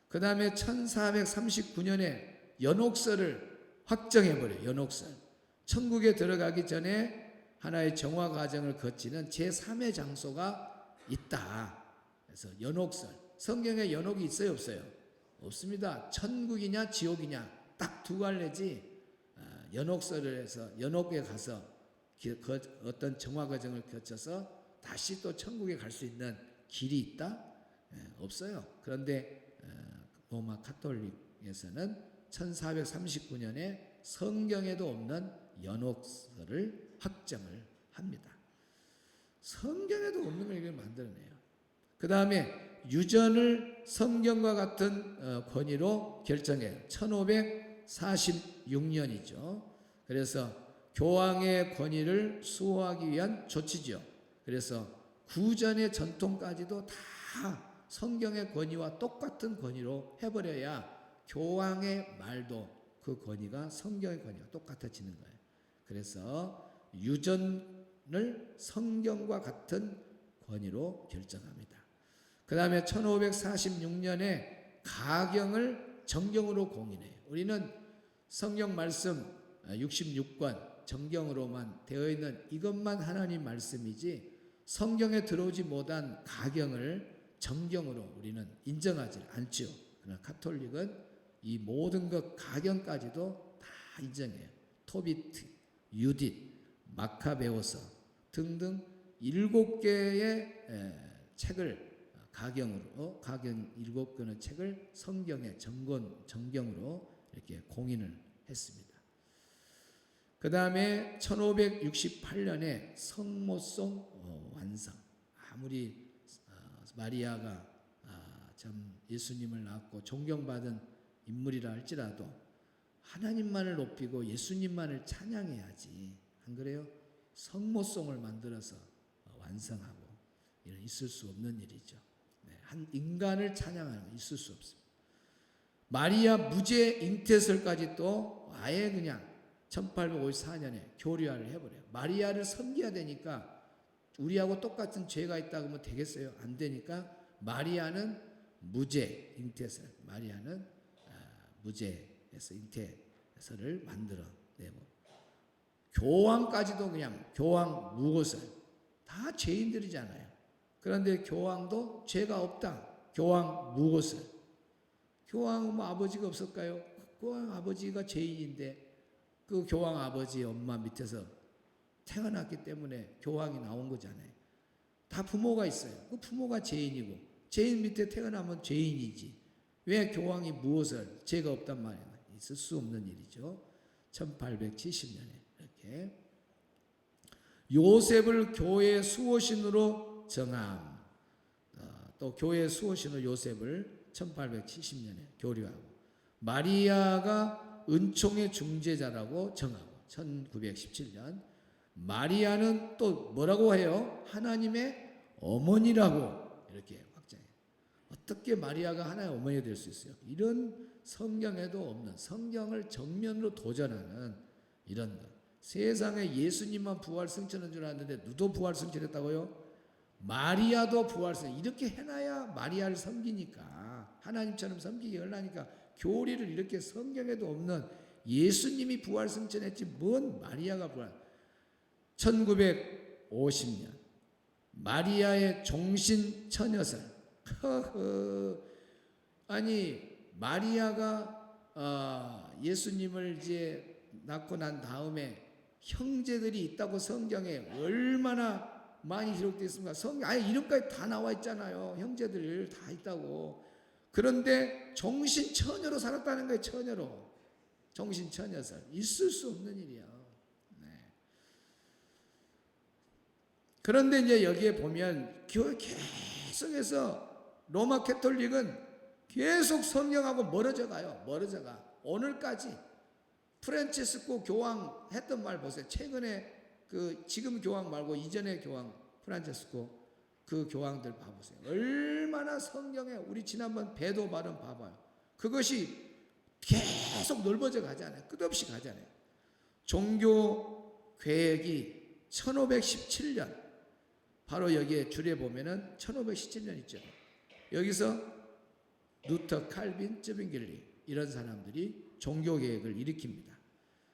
그 다음에 1439년에 연옥설을 확정해버려요. 연옥설. 천국에 들어가기 전에 하나의 정화 과정을 거치는 제3의 장소가 있다. 그래서 연옥설. 성경에 연옥이 있어요? 없어요? 없습니다. 천국이냐 지옥이냐 딱 두 갈래지. 연옥설을 해서 연옥에 가서 어떤 정화 과정을 거쳐서 다시 또 천국에 갈 수 있는 길이 있다? 없어요. 그런데 로마 카톨릭에서는 1439년에 성경에도 없는 연옥설을 확정을 합니다. 성경에도 없는 걸 이렇게 만들어내요. 그 다음에 유전을 성경과 같은 권위로 결정해요. 1546년이죠. 그래서 교황의 권위를 수호하기 위한 조치죠. 그래서 구전의 전통까지도 다 성경의 권위와 똑같은 권위로 해버려야 교황의 말도 그 권위가 성경의 권위가 똑같아지는 거예요. 그래서 유전을 성경과 같은 권위로 결정합니다. 그 다음에 1546년에 가경을 정경으로 공인해요. 우리는 성경 말씀 66권 정경으로만 되어 있는 이것만 하나님 말씀이지 성경에 들어오지 못한 가경을 정경으로 우리는 인정하지 않죠. 그러나 카톨릭은 이 모든 것 가경까지도 다 인정해요. 토비트, 유딧, 마카베오서 등등 7개의 책을 가경으로 가경 7권의 책을 성경의 정경으로 이렇게 공인을 했습니다. 그 다음에 1568년에 성모송 완성. 아무리 마리아가 참 예수님을 낳았고 존경받은 인물이라 할지라도 하나님만을 높이고 예수님만을 찬양해야지. 안 그래요? 성모송을 만들어서 완성하고 이런 있을 수 없는 일이죠. 한 인간을 찬양하는 건 있을 수 없습니다. 마리아 무죄 잉태설까지 또 아예 그냥 1854년에 교리화를 해버려요. 마리아를 섬겨야 되니까 우리하고 똑같은 죄가 있다고 하면 되겠어요? 안 되니까 마리아는 무죄 잉태설, 마리아는 무죄에서 잉태설을 만들어내고 교황까지도 그냥 교황 무고설 다 죄인들이잖아요. 그런데 교황도 죄가 없다. 교황 무고설 교황 뭐 아버지가 없을까요? 교황 아버지가 죄인인데 그 교황 아버지 엄마 밑에서 태어났기 때문에 교황이 나온 거잖아요. 다 부모가 있어요. 그 부모가 죄인이고 죄인 밑에 태어나면 죄인이지. 왜 교황이 무엇을 죄가 없단 말이야. 있을 수 없는 일이죠. 1870년에 이렇게 요셉을 교회 수호신으로 정함. 또 교회 수호신으로 요셉을 1870년에 교류하고 마리아가 은총의 중재자라고 정하고 1917년 마리아는 또 뭐라고 해요? 하나님의 어머니라고 이렇게 확정해요. 어떻게 마리아가 하나의 어머니가 될 수 있어요? 이런 성경에도 없는 성경을 정면으로 도전하는 이런 것. 세상에 예수님만 부활 승천한 줄 알았는데 누도 부활 승천했다고요? 마리아도 부활 승천. 이렇게 해놔야 마리아를 섬기니까 하나님처럼 섬기게 하려니까 교리를 이렇게 성경에도 없는 예수님이 부활 승천했지 뭔 마리아가 부활. 1950년 마리아의 종신 처녀설. 아니 마리아가 예수님을 이제 낳고 난 다음에 형제들이 있다고 성경에 얼마나 많이 기록되어 있습니까? 아니 이름까지 다 나와 있잖아요. 형제들 다 있다고. 그런데 종신 처녀로 살았다는 거예요. 처녀로. 종신 처녀설. 있을 수 없는 일이야. 네. 그런데 이제 여기에 보면 교회 계속해서 로마 캐톨릭은 계속 성경하고 멀어져 가요. 멀어져 가. 오늘까지 프란체스코 교황 했던 말 보세요. 최근에 그 지금 교황 말고 이전의 교황 프란체스코 그 교황들 봐보세요. 얼마나 성경에 우리 지난번 배도 발음 봐봐요. 그것이 계속 넓어져 가잖아요. 끝없이 가잖아요. 종교 계획이 1517년 바로 여기에 줄에 보면은 1517년 있죠. 여기서 루터, 칼빈, 쯔빙길리 이런 사람들이 종교 계획을 일으킵니다.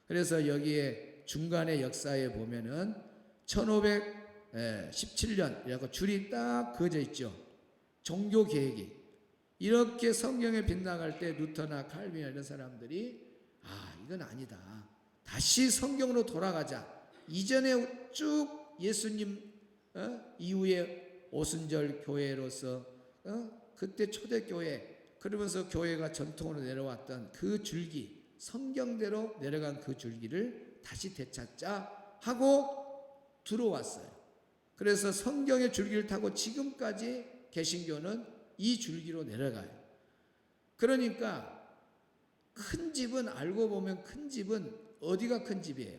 그래서 여기에 중간의 역사에 보면은 1517년 이라고 줄이 딱 그어져 있죠. 종교 계획이 이렇게 성경에 빗나갈 때 루터나 칼빈 이런 사람들이 이건 아니다. 다시 성경으로 돌아가자. 이전에 쭉 예수님 이후에 오순절 교회로서 그때 초대교회 그러면서 교회가 전통으로 내려왔던 그 줄기 성경대로 내려간 그 줄기를 다시 되찾자 하고 들어왔어요. 그래서 성경의 줄기를 타고 지금까지 개신교는 이 줄기로 내려가요. 그러니까 큰 집은 알고 보면 큰 집은 어디가 큰 집이에요?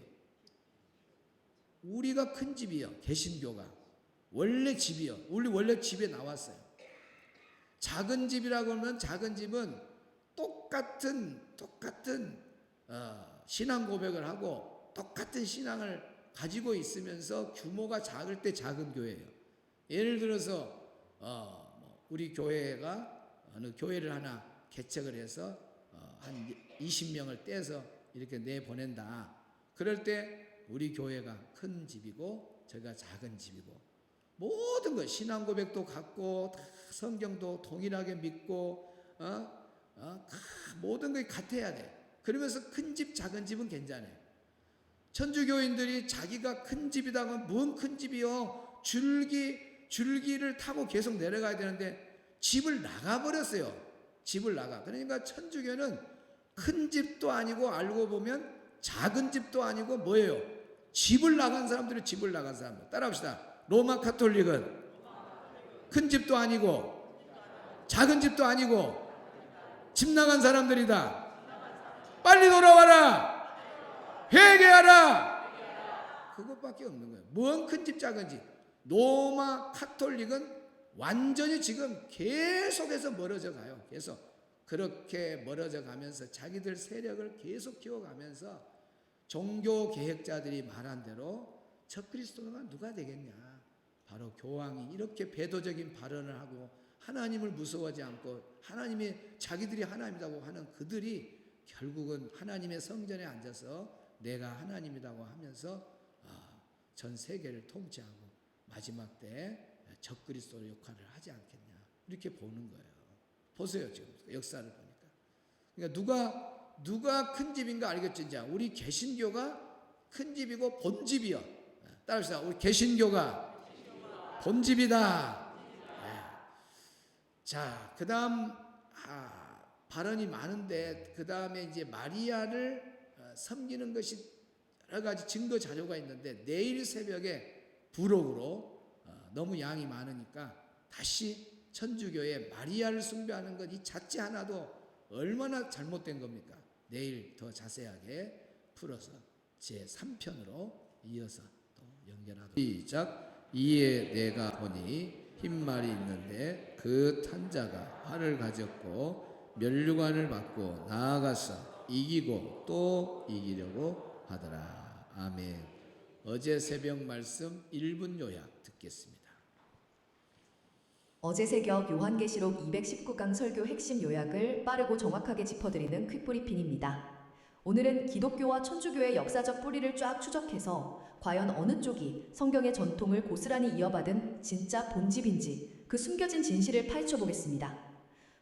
우리가 큰 집이요. 개신교가 원래 집이요. 우리 원래 집에 나왔어요. 작은 집이라고 하면 작은 집은 똑같은 신앙 고백을 하고 똑같은 신앙을 가지고 있으면서 규모가 작을 때 작은 교회예요. 예를 들어서 우리 교회가 어느 교회를 하나 개척을 해서 한 20명을 떼서 이렇게 내보낸다. 그럴 때 우리 교회가 큰 집이고 저희가 작은 집이고 모든 것 신앙 고백도 같고 성경도 동일하게 믿고 모든 것이 같아야 돼. 그러면서 큰 집 작은 집은 괜찮아요. 천주교인들이 자기가 큰 집이다 하면 뭔 큰 집이요? 줄기를 타고 계속 내려가야 되는데 집을 나가버렸어요. 집을 나가. 그러니까 천주교는 큰 집도 아니고 알고 보면 작은 집도 아니고 뭐예요? 집을 나간 사람들이 집을 나간 사람들. 따라합시다. 로마 카톨릭은 큰 집도 아니고 작은 집도 아니고 집 나간 사람들이다. 빨리 돌아와라. 회개하라. 그것밖에 없는 거예요. 뭔 큰 집 작은 집. 로마 카톨릭은 완전히 지금 계속해서 멀어져 가요. 계속 그렇게 멀어져 가면서 자기들 세력을 계속 키워가면서 종교 계획자들이 말한 대로 적그리스도가 누가 되겠냐. 바로 교황이 이렇게 배도적인 발언을 하고 하나님을 무서워하지 않고 하나님이 자기들이 하나님이라고 하는 그들이 결국은 하나님의 성전에 앉아서 내가 하나님이라고 하면서 전 세계를 통치하고 마지막 때 적그리스도 역할을 하지 않겠냐 이렇게 보는 거예요. 보세요 지금 역사를 보니까 그러니까 누가 큰 집인가 알겠죠? 이제 우리 개신교가 큰 집이고 본집이요. 따라합시다. 우리 개신교가 본집이다. 자, 그다음 발언이 많은데 그 다음에 이제 마리아를 섬기는 것이 여러 가지 증거 자료가 있는데 내일 새벽에 부록으로 너무 양이 많으니까 다시 천주교에 마리아를 숭배하는 것 이 자체 하나도 얼마나 잘못된 겁니까? 내일 더 자세하게 풀어서 제 3편으로 이어서 또 연결하도록. 시작. 이에 내가 보니 흰말이 있는데 그 탄자가 활을 가졌고 면류관을 받고 나아가서 이기고 또 이기려고 하더라. 아멘. 어제 새벽 말씀 1분 요약 듣겠습니다. 어제 새벽 요한계시록 219강 설교 핵심 요약을 빠르고 정확하게 짚어드리는 퀵브리핑입니다. 오늘은 기독교와 천주교의 역사적 뿌리를 쫙 추적해서 과연 어느 쪽이 성경의 전통을 고스란히 이어받은 진짜 본집인지 그 숨겨진 진실을 파헤쳐 보겠습니다.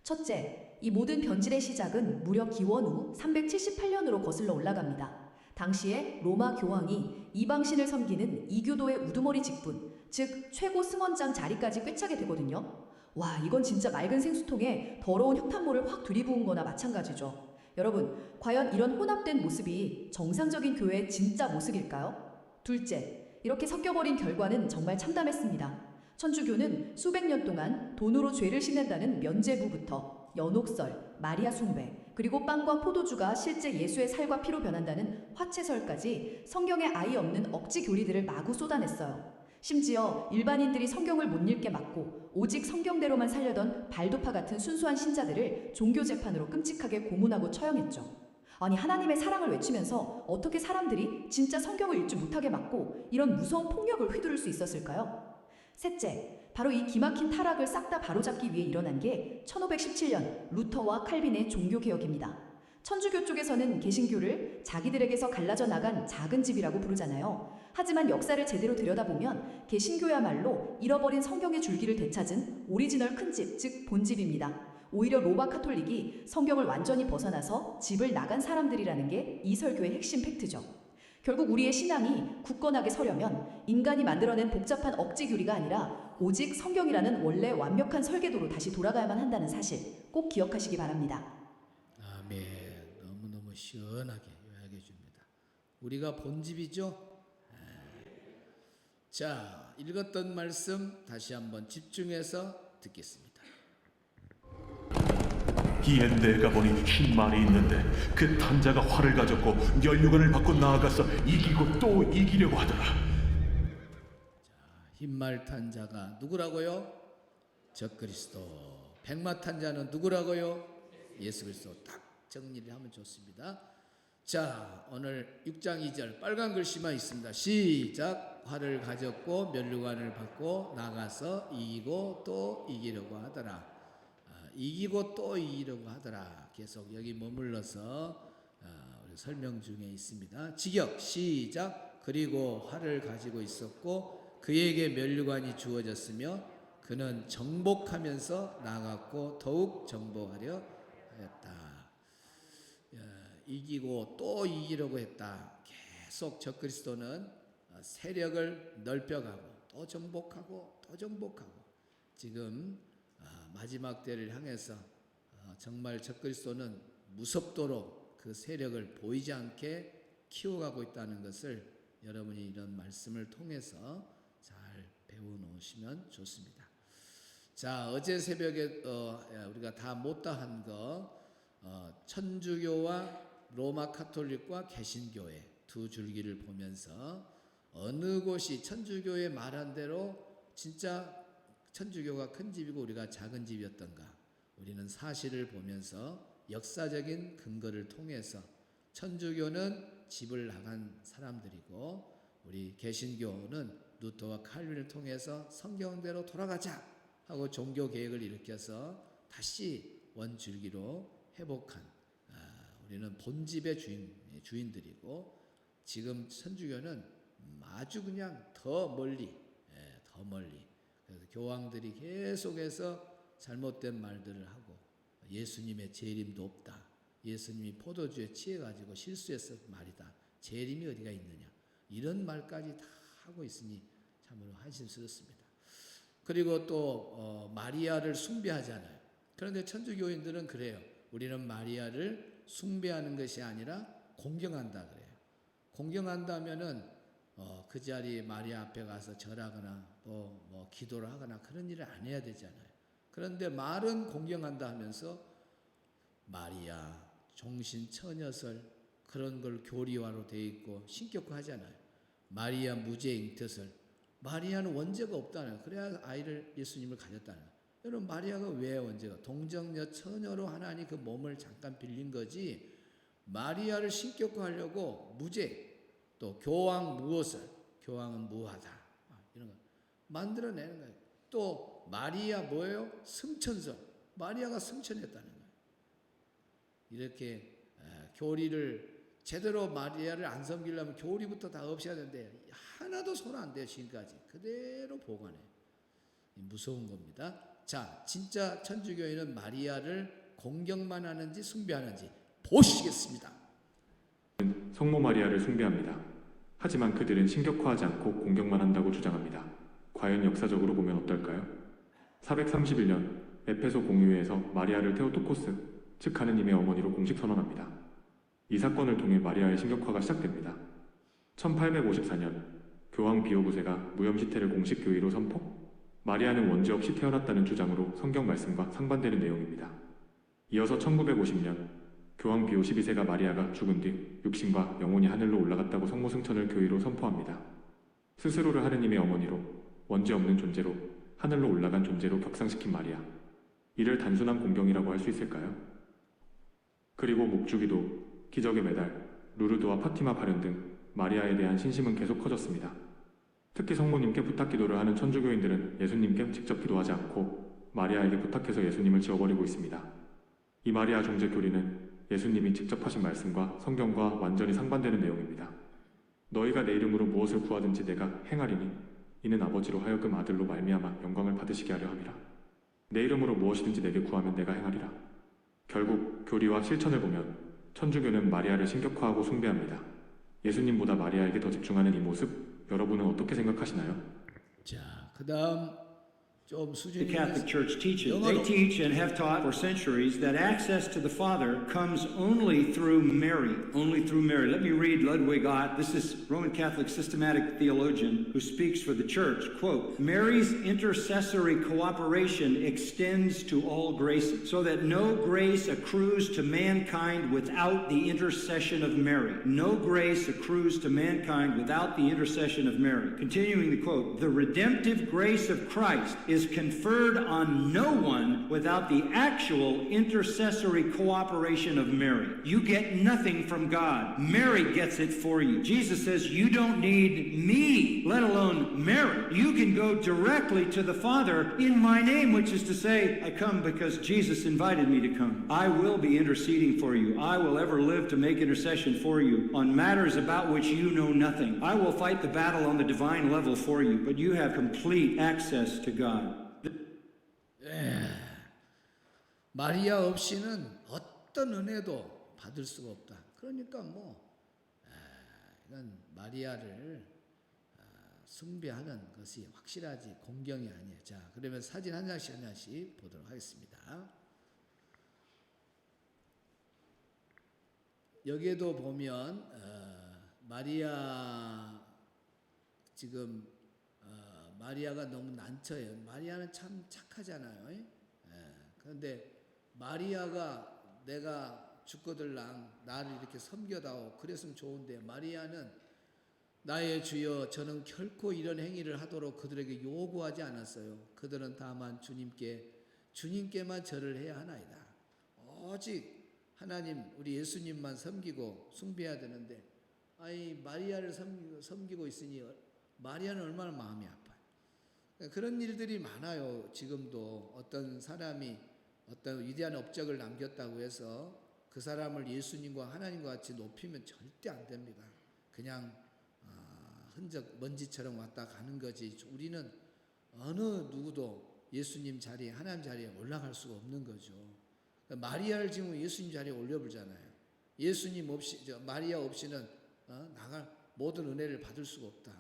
첫째, 이 모든 변질의 시작은 무려 기원 후 378년으로 거슬러 올라갑니다. 당시에 로마 교황이 이방신을 섬기는 이교도의 우두머리 직분, 즉 최고 승원장 자리까지 꿰차게 되거든요. 와, 이건 진짜 맑은 생수통에 더러운 흙탕물을 확 들이부은 거나 마찬가지죠. 여러분, 과연 이런 혼합된 모습이 정상적인 교회의 진짜 모습일까요? 둘째, 이렇게 섞여버린 결과는 정말 참담했습니다. 천주교는 수백 년 동안 돈으로 죄를 씻는다는 면죄부부터 연옥설, 마리아 숭배, 그리고 빵과 포도주가 실제 예수의 살과 피로 변한다는 화채설까지 성경에 아예 없는 억지 교리들을 마구 쏟아냈어요. 심지어 일반인들이 성경을 못 읽게 막고 오직 성경대로만 살려던 발도파 같은 순수한 신자들을 종교재판으로 끔찍하게 고문하고 처형했죠. 아니, 하나님의 사랑을 외치면서 어떻게 사람들이 진짜 성경을 읽지 못하게 막고 이런 무서운 폭력을 휘두를 수 있었을까요? 셋째, 바로 이 기막힌 타락을 싹 다 바로잡기 위해 일어난 게 1517년 루터와 칼빈의 종교개혁입니다. 천주교 쪽에서는 개신교를 자기들에게서 갈라져 나간 작은 집이라고 부르잖아요. 하지만 역사를 제대로 들여다보면 개신교야말로 잃어버린 성경의 줄기를 되찾은 오리지널 큰 집, 즉 본집입니다. 오히려 로마 카톨릭이 성경을 완전히 벗어나서 집을 나간 사람들이라는 게 이 설교의 핵심 팩트죠. 결국 우리의 신앙이 굳건하게 서려면 인간이 만들어낸 복잡한 억지 교리가 아니라 오직 성경이라는 원래 완벽한 설계도로 다시 돌아가야만 한다는 사실 꼭 기억하시기 바랍니다. 아멘. 너무너무 시원하게 요약해 줍니다. 우리가 본집이죠? 자, 읽었던 말씀 다시 한번 집중해서 듣겠습니다. 이에 내가 보니 흰 말이 있는데 그 탄자가 활을 가졌고 면류관을 받고 나아가서 이기고 또 이기려고 하더라. 흰말 탄자가 누구라고요? 적그리스도. 백마 탄자는 누구라고요? 예수 그리스도. 딱 정리를 하면 좋습니다. 자, 오늘 6장 2절 빨간 글씨만 있습니다. 시작. 활을 가졌고 면류관을 받고 나가서 이기고 또 이기려고 하더라. 이기고 또 이기려고 하더라. 계속 여기 머물러서 우리 설명 중에 있습니다. 직역 시작. 그리고 활을 가지고 있었고 그에게 면류관이 주어졌으며 그는 정복하면서 나갔고 더욱 정복하려 하였다. 이기고 또 이기려고 했다. 계속 적그리스도는 세력을 넓혀가고 또 정복하고 또 정복하고 지금 마지막 때를 향해서 정말 적그리스도는 무섭도록 그 세력을 보이지 않게 키워가고 있다는 것을 여러분이 이런 말씀을 통해서 잘 배워놓으시면 좋습니다. 자, 어제 새벽에 우리가 다 못다한 거 천주교와 로마 카톨릭과 개신교의 두 줄기를 보면서 어느 곳이 천주교의 말한 대로 진짜 천주교가 큰 집이고 우리가 작은 집이었던가, 우리는 사실을 보면서 역사적인 근거를 통해서 천주교는 집을 나간 사람들이고 우리 개신교는 루터와 칼빈을 통해서 성경대로 돌아가자 하고 종교 개혁을 일으켜서 다시 원줄기로 회복한 우리는 본집의 주인들이고 지금 천주교는 아주 그냥 더 멀리 그래서 교황들이 계속해서 잘못된 말들을 하고 예수님의 재림도 없다 예수님이 포도주에 취해가지고 실수했을 말이다. 재림이 어디가 있느냐. 이런 말까지 다 하고 있으니 참으로 한심스럽습니다. 그리고 또 마리아를 숭배하잖아요. 그런데 천주교인들은 그래요. 우리는 마리아를 숭배하는 것이 아니라 공경한다 그래요. 공경한다면은 그 자리에 마리아 앞에 가서 절하거나 또 뭐 기도를 하거나 그런 일을 안 해야 되잖아요. 그런데 말은 공경한다 하면서 마리아, 종신, 처녀설 그런 걸 교리화로 되어 있고 신격화하잖아요. 마리아 무죄 잉태설. 마리아는 원죄가 없다는 거예요. 그래야 아이를 예수님을 가졌다는 거예요. 여러분 마리아가 왜 원죄가? 동정녀 처녀로 하나님 그 몸을 잠깐 빌린 거지. 마리아를 신격화하려고 무죄 또 교황 무엇을 교황은 무하다 이런 거 만들어내는 거예요. 또 마리아 뭐예요? 승천설. 마리아가 승천했다는 거예요. 이렇게 교리를 제대로 마리아를 안 섬기려면 교리부터 다 없애야 되는데 하나도 손 안 대요. 지금까지 그대로 보관해요. 무서운 겁니다. 자, 진짜 천주교인은 마리아를 공경만 하는지 숭배하는지 보시겠습니다. 성모 마리아를 숭배합니다. 하지만 그들은 신격화하지 않고 공경만 한다고 주장합니다. 과연 역사적으로 보면 어떨까요? 431년 에페소 공유회에서 마리아를 테오토코스, 즉 하느님의 어머니로 공식 선언합니다. 이 사건을 통해 마리아의 신격화가 시작됩니다. 1854년 교황 비오 9세가 무염시태를 공식 교의로 선포? 마리아는 원죄 없이 태어났다는 주장으로 성경 말씀과 상반되는 내용입니다. 이어서 1950년 교황 비오 12세가 마리아가 죽은 뒤 육신과 영혼이 하늘로 올라갔다고 성모 승천을 교의로 선포합니다. 스스로를 하느님의 어머니로 원죄 없는 존재로 하늘로 올라간 존재로 격상시킨 마리아. 이를 단순한 공경이라고 할 수 있을까요? 그리고 목주기도, 기적의 메달, 루르드와 파티마 발현 등 마리아에 대한 신심은 계속 커졌습니다. 특히 성모님께 부탁 기도를 하는 천주교인들은 예수님께 직접 기도하지 않고 마리아에게 부탁해서 예수님을 지워버리고 있습니다. 이 마리아 중재 교리는 예수님이 직접 하신 말씀과 성경과 완전히 상반되는 내용입니다. 너희가 내 이름으로 무엇을 구하든지 내가 행하리니 이는 아버지로 하여금 아들로 말미암아 영광을 받으시게 하려 함이라. 내 이름으로 무엇이든지 내게 구하면 내가 행하리라. 결국 교리와 실천을 보면 천주교는 마리아를 신격화하고 숭배합니다. 예수님보다 마리아에게 더 집중하는 이 모습, 여러분은 어떻게 생각하시나요? 자, 그다음 좀 The 수준이 Catholic Church teaches. 영어로. They teach and have taught for centuries that access to the Father comes only through Mary. Only through Mary. Let me read Ludwig Ott. This is Roman Catholic systematic theologian who speaks for the Church. Quote, Mary's intercessory cooperation extends to all graces, so that no grace accrues to mankind without the intercession of Mary. No grace accrues to mankind without the intercession of Mary. Continuing the quote, the redemptive grace of Christ is conferred on no one without the actual intercessory cooperation of Mary. You get nothing from God. Mary gets it for you. Jesus says, you don't need me, let alone Mary. You can go directly to the Father in my name, which is to say, I come because Jesus invited me to come. I will be interceding for you. I will ever live to make intercession for you on matters about which you know nothing. I will fight the battle on the divine level for you, but you have complete access to God. 마리아 없이는 어떤 은혜도 받을 수가 없다. 그러니까 이건 마리아를 숭배하는 것이 확실하지 공경이 아니에요. 자, 그러면 사진 한 장씩 보도록 하겠습니다. 여기에도 보면 마리아 지금 마리아가 너무 난처해요. 마리아는 참 착하잖아요. 그런데 마리아가 내가 죽거들랑 나를 이렇게 섬겨다오 그랬으면 좋은데 마리아는 나의 주여 저는 결코 이런 행위를 하도록 그들에게 요구하지 않았어요. 그들은 다만 주님께만 절을 해야 하나이다. 오직 하나님 우리 예수님만 섬기고 숭배해야 되는데 마리아를 섬기고 있으니 마리아는 얼마나 마음이 아파요. 그런 일들이 많아요. 지금도 어떤 사람이 어떤 위대한 업적을 남겼다고 해서 그 사람을 예수님과 하나님과 같이 높이면 절대 안 됩니다. 그냥 흔적 먼지처럼 왔다 가는 거지. 우리는 어느 누구도 예수님 자리에 하나님 자리에 올라갈 수가 없는 거죠. 마리아를 지금 예수님 자리에 올려보잖아요. 예수님 없이, 마리아 없이는 나갈 모든 은혜를 받을 수가 없다.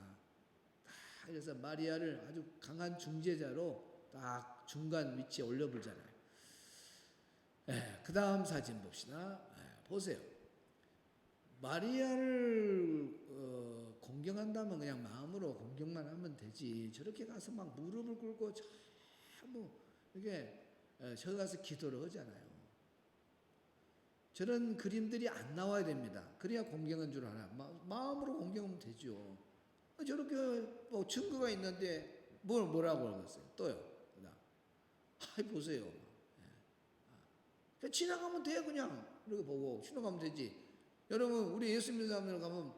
그래서 마리아를 아주 강한 중재자로 딱 중간 위치에 올려보잖아요. 그 다음 사진 봅시다. 보세요. 마리아를 공경한다면 그냥 마음으로 공경만 하면 되지. 저렇게 가서 막 무릎을 꿇고 참 이렇게 저 가서 기도를 하잖아요. 저런 그림들이 안 나와야 됩니다. 그래야 공경한 줄 알아. 마음으로 공경하면 되죠. 저렇게 뭐 증거가 있는데 뭐라고 하겠어요? 또요. 보세요. 지나가면 돼 그냥 이렇게 보고 지나가면 되지. 여러분 우리 예수 믿는 사람들 가면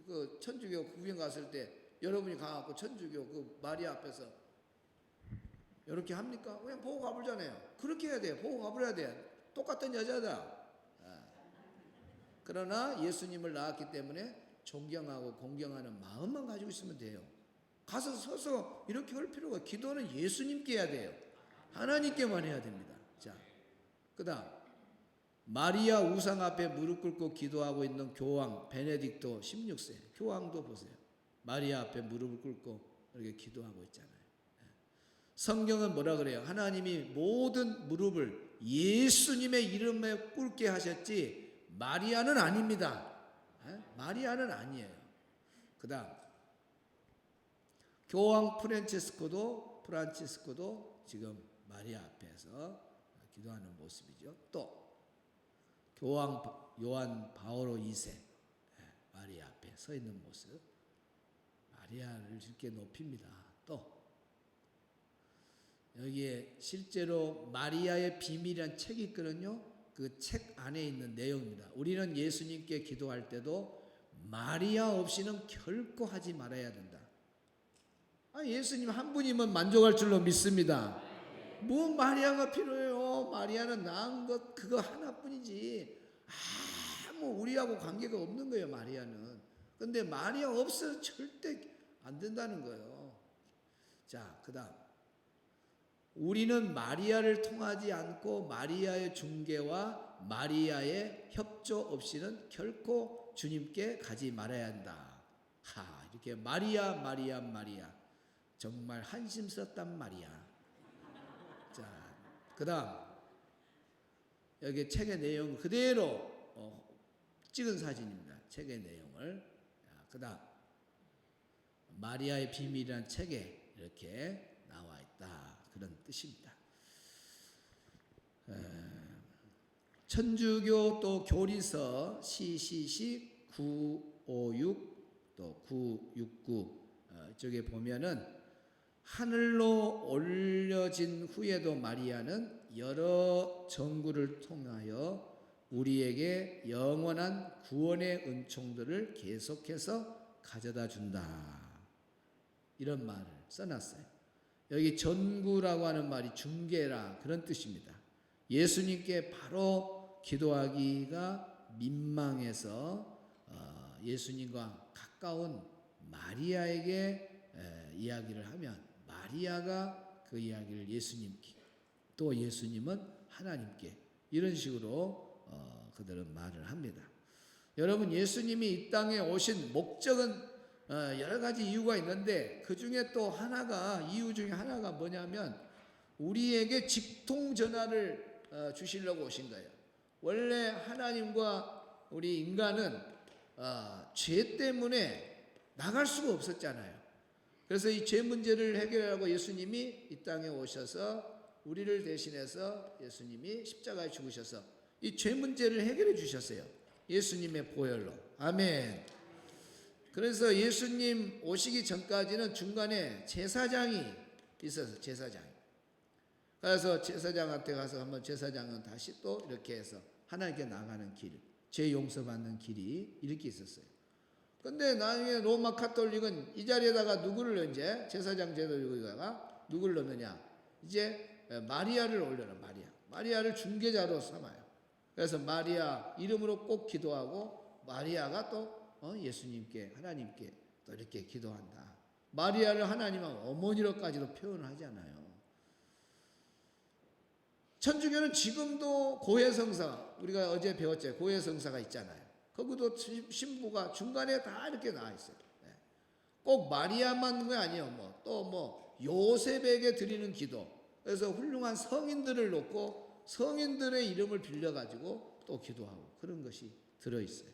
그 천주교 구경 갔을 때 여러분이 가갖고 천주교 그 마리아 앞에서 이렇게 합니까? 그냥 보고 가버리잖아요. 그렇게 해야 돼요. 보고 가버려야 돼. 똑같은 여자다. 그러나 예수님을 낳았기 때문에 존경하고 공경하는 마음만 가지고 있으면 돼요. 가서 서서 이렇게 할 필요가. 기도는 예수님께 해야 돼요. 하나님께만 해야 됩니다. 자, 그다음 마리아 우상 앞에 무릎 꿇고 기도하고 있는 교황 베네딕토 16세. 교황도 보세요. 마리아 앞에 무릎을 꿇고 이렇게 기도하고 있잖아요. 성경은 뭐라 그래요? 하나님이 모든 무릎을 예수님의 이름에 꿇게 하셨지 마리아는 아닙니다. 마리아는 아니에요. 그 다음 교황 프란치스코도 지금 마리아 앞에서 기도하는 모습이죠. 또 교황 요한 바오로 2세 마리아 앞에 서 있는 모습. 마리아를 이렇게 높입니다. 또 여기에 실제로 마리아의 비밀이라는 책이 있거든요. 그 책 안에 있는 내용입니다. 우리는 예수님께 기도할 때도 마리아 없이는 결코 하지 말아야 된다. 예수님 한 분이면 만족할 줄로 믿습니다. 뭐 마리아가 필요해요. 마리아는 낳은 것 그거 하나뿐이지. 우리하고 관계가 없는 거예요. 마리아는. 근데 마리아 없어서 절대 안 된다는 거예요. 자, 그 다음 우리는 마리아를 통하지 않고 마리아의 중개와 마리아의 협조 없이는 결코 주님께 가지 말아야 한다. 이렇게 마리아 정말 한심 썼단 말이야. 자, 그 다음 여기 책의 내용 그대로 찍은 사진입니다. 책의 내용을. 그 다음 마리아의 비밀이라는 책에 이렇게 나와 있다. 그런 뜻입니다. 천주교 또 교리서 CCC 956 또 969 이쪽에 보면은 하늘로 올려진 후에도 마리아는 여러 정구를 통하여 우리에게 영원한 구원의 은총들을 계속해서 가져다 준다. 이런 말을 써놨어요. 여기 전구라고 하는 말이 중개라 그런 뜻입니다. 예수님께 바로 기도하기가 민망해서 예수님과 가까운 마리아에게 이야기를 하면 마리아가 그 이야기를 예수님께 또 예수님은 하나님께 이런 식으로 그들은 말을 합니다. 여러분 예수님이 이 땅에 오신 목적은 여러 가지 이유가 있는데 그 중에 또 이유 중에 하나가 뭐냐면 우리에게 직통전화를 주시려고 오신 거예요. 원래 하나님과 우리 인간은 죄 때문에 나갈 수가 없었잖아요. 그래서 이 죄 문제를 해결하고 예수님이 이 땅에 오셔서 우리를 대신해서 예수님이 십자가에 죽으셔서 이 죄 문제를 해결해 주셨어요. 예수님의 보혈로. 아멘. 그래서 예수님 오시기 전까지는 중간에 제사장이 있어서 제사장. 그래서 제사장한테 가서 한번 제사장은 다시 또 이렇게 해서 하나님께 나가는 길, 죄 용서받는 길이 이렇게 있었어요. 근데 나중에 로마 카톨릭은 이 자리에다가 누구를 이제 제사장 제도에다가 누구를 넣느냐? 이제 마리아를 올려라. 마리아를 중개자로 삼아요. 그래서 마리아 이름으로 꼭 기도하고 마리아가 또 예수님께 하나님께 또 이렇게 기도한다. 마리아를 하나님은 어머니로까지도 표현을 하잖아요. 천주교는 지금도 고해성사, 우리가 어제 배웠죠. 고해성사가 있잖아요. 거기도 신부가 중간에 다 이렇게 나와 있어요. 꼭 마리아만 거 아니에요. 또 요셉에게 드리는 기도. 그래서 훌륭한 성인들을 놓고 성인들의 이름을 빌려가지고 또 기도하고 그런 것이 들어있어요.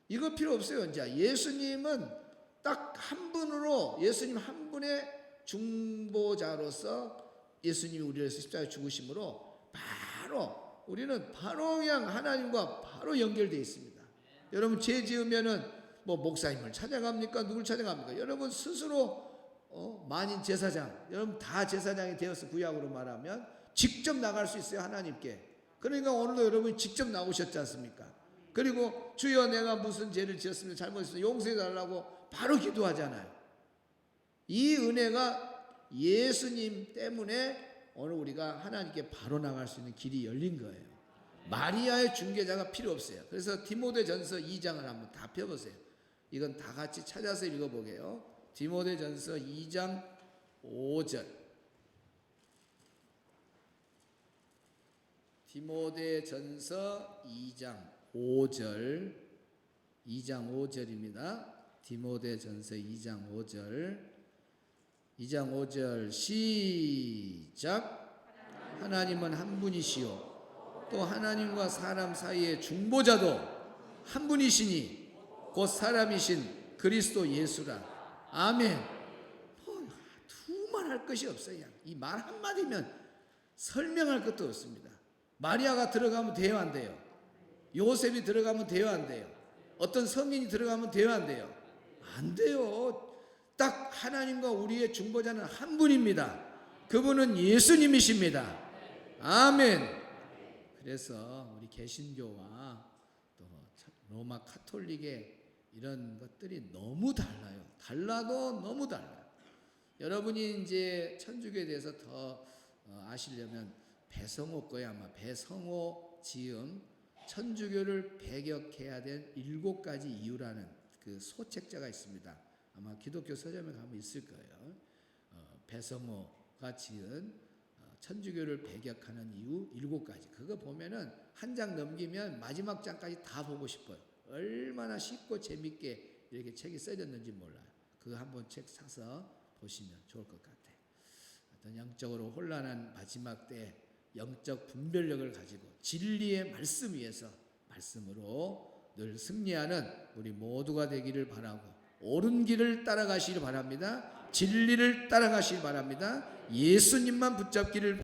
이거 필요 없어요. 이제 예수님은 딱 한 분으로, 예수님 한 분의 중보자로서 예수님이 우리를 위해서 십자가에 죽으심으로 바로 우리는 바로 그냥 하나님과 바로 연결되어 있습니다. 여러분 죄 지으면은 목사님을 찾아갑니까? 누굴 찾아갑니까? 여러분 스스로 만인 제사장, 여러분 다 제사장이 되어서 구약으로 말하면 직접 나갈 수 있어요. 하나님께. 그러니까 오늘도 여러분이 직접 나오셨지 않습니까? 그리고 주여 내가 무슨 죄를 지었으면 잘못했으면 용서해 달라고 바로 기도하잖아요. 이 은혜가 예수님 때문에 오늘 우리가 하나님께 바로 나갈 수 있는 길이 열린 거예요. 마리아의 중개자가 필요 없어요. 그래서 디모데전서 2장을 한번 다 펴보세요. 이건 다 같이 찾아서 읽어보게요. 디모데전서 2장 5절. 디모데전서 2장 5절. 2장 5절입니다. 디모데전서 2장 5절. 2장 5절 시작. 하나님은 한 분이시요 또 하나님과 사람 사이의 중보자도 한 분이시니 곧 사람이신 그리스도 예수라. 아멘. 두말 할 것이 없어요. 이 말 한마디면 설명할 것도 없습니다. 마리아가 들어가면 돼요, 안 돼요? 요셉이 들어가면 돼요, 안 돼요? 어떤 성인이 들어가면 돼요, 안 돼요? 안 돼요. 딱 하나님과 우리의 중보자는 한 분입니다. 그분은 예수님이십니다. 아멘. 그래서 우리 개신교와 또 로마 카톨릭의 이런 것들이 너무 달라요. 달라도 너무 달라요. 여러분이 이제 천주교에 대해서 더 아시려면 배성호 거에 아마 배성호 지음 천주교를 배격해야 될 7가지 이유라는 그 소책자가 있습니다. 아마 기독교 서점에 가면 있을 거예요. 배성호가 지은 천주교를 배격하는 이유 7가지. 그거 보면은 한 장 넘기면 마지막 장까지 다 보고 싶어요. 얼마나 쉽고 재밌게 이렇게 책이 써졌는지 몰라요. 그거 한번 책 사서 보시면 좋을 것 같아요. 어떤 영적으로 혼란한 마지막 때 영적 분별력을 가지고 진리의 말씀 위에서 말씀으로 늘 승리하는 우리 모두가 되기를 바라고 옳은 길을 따라가시길 바랍니다. 진리를 따라가시길 바랍니다. 예수님만 붙잡기를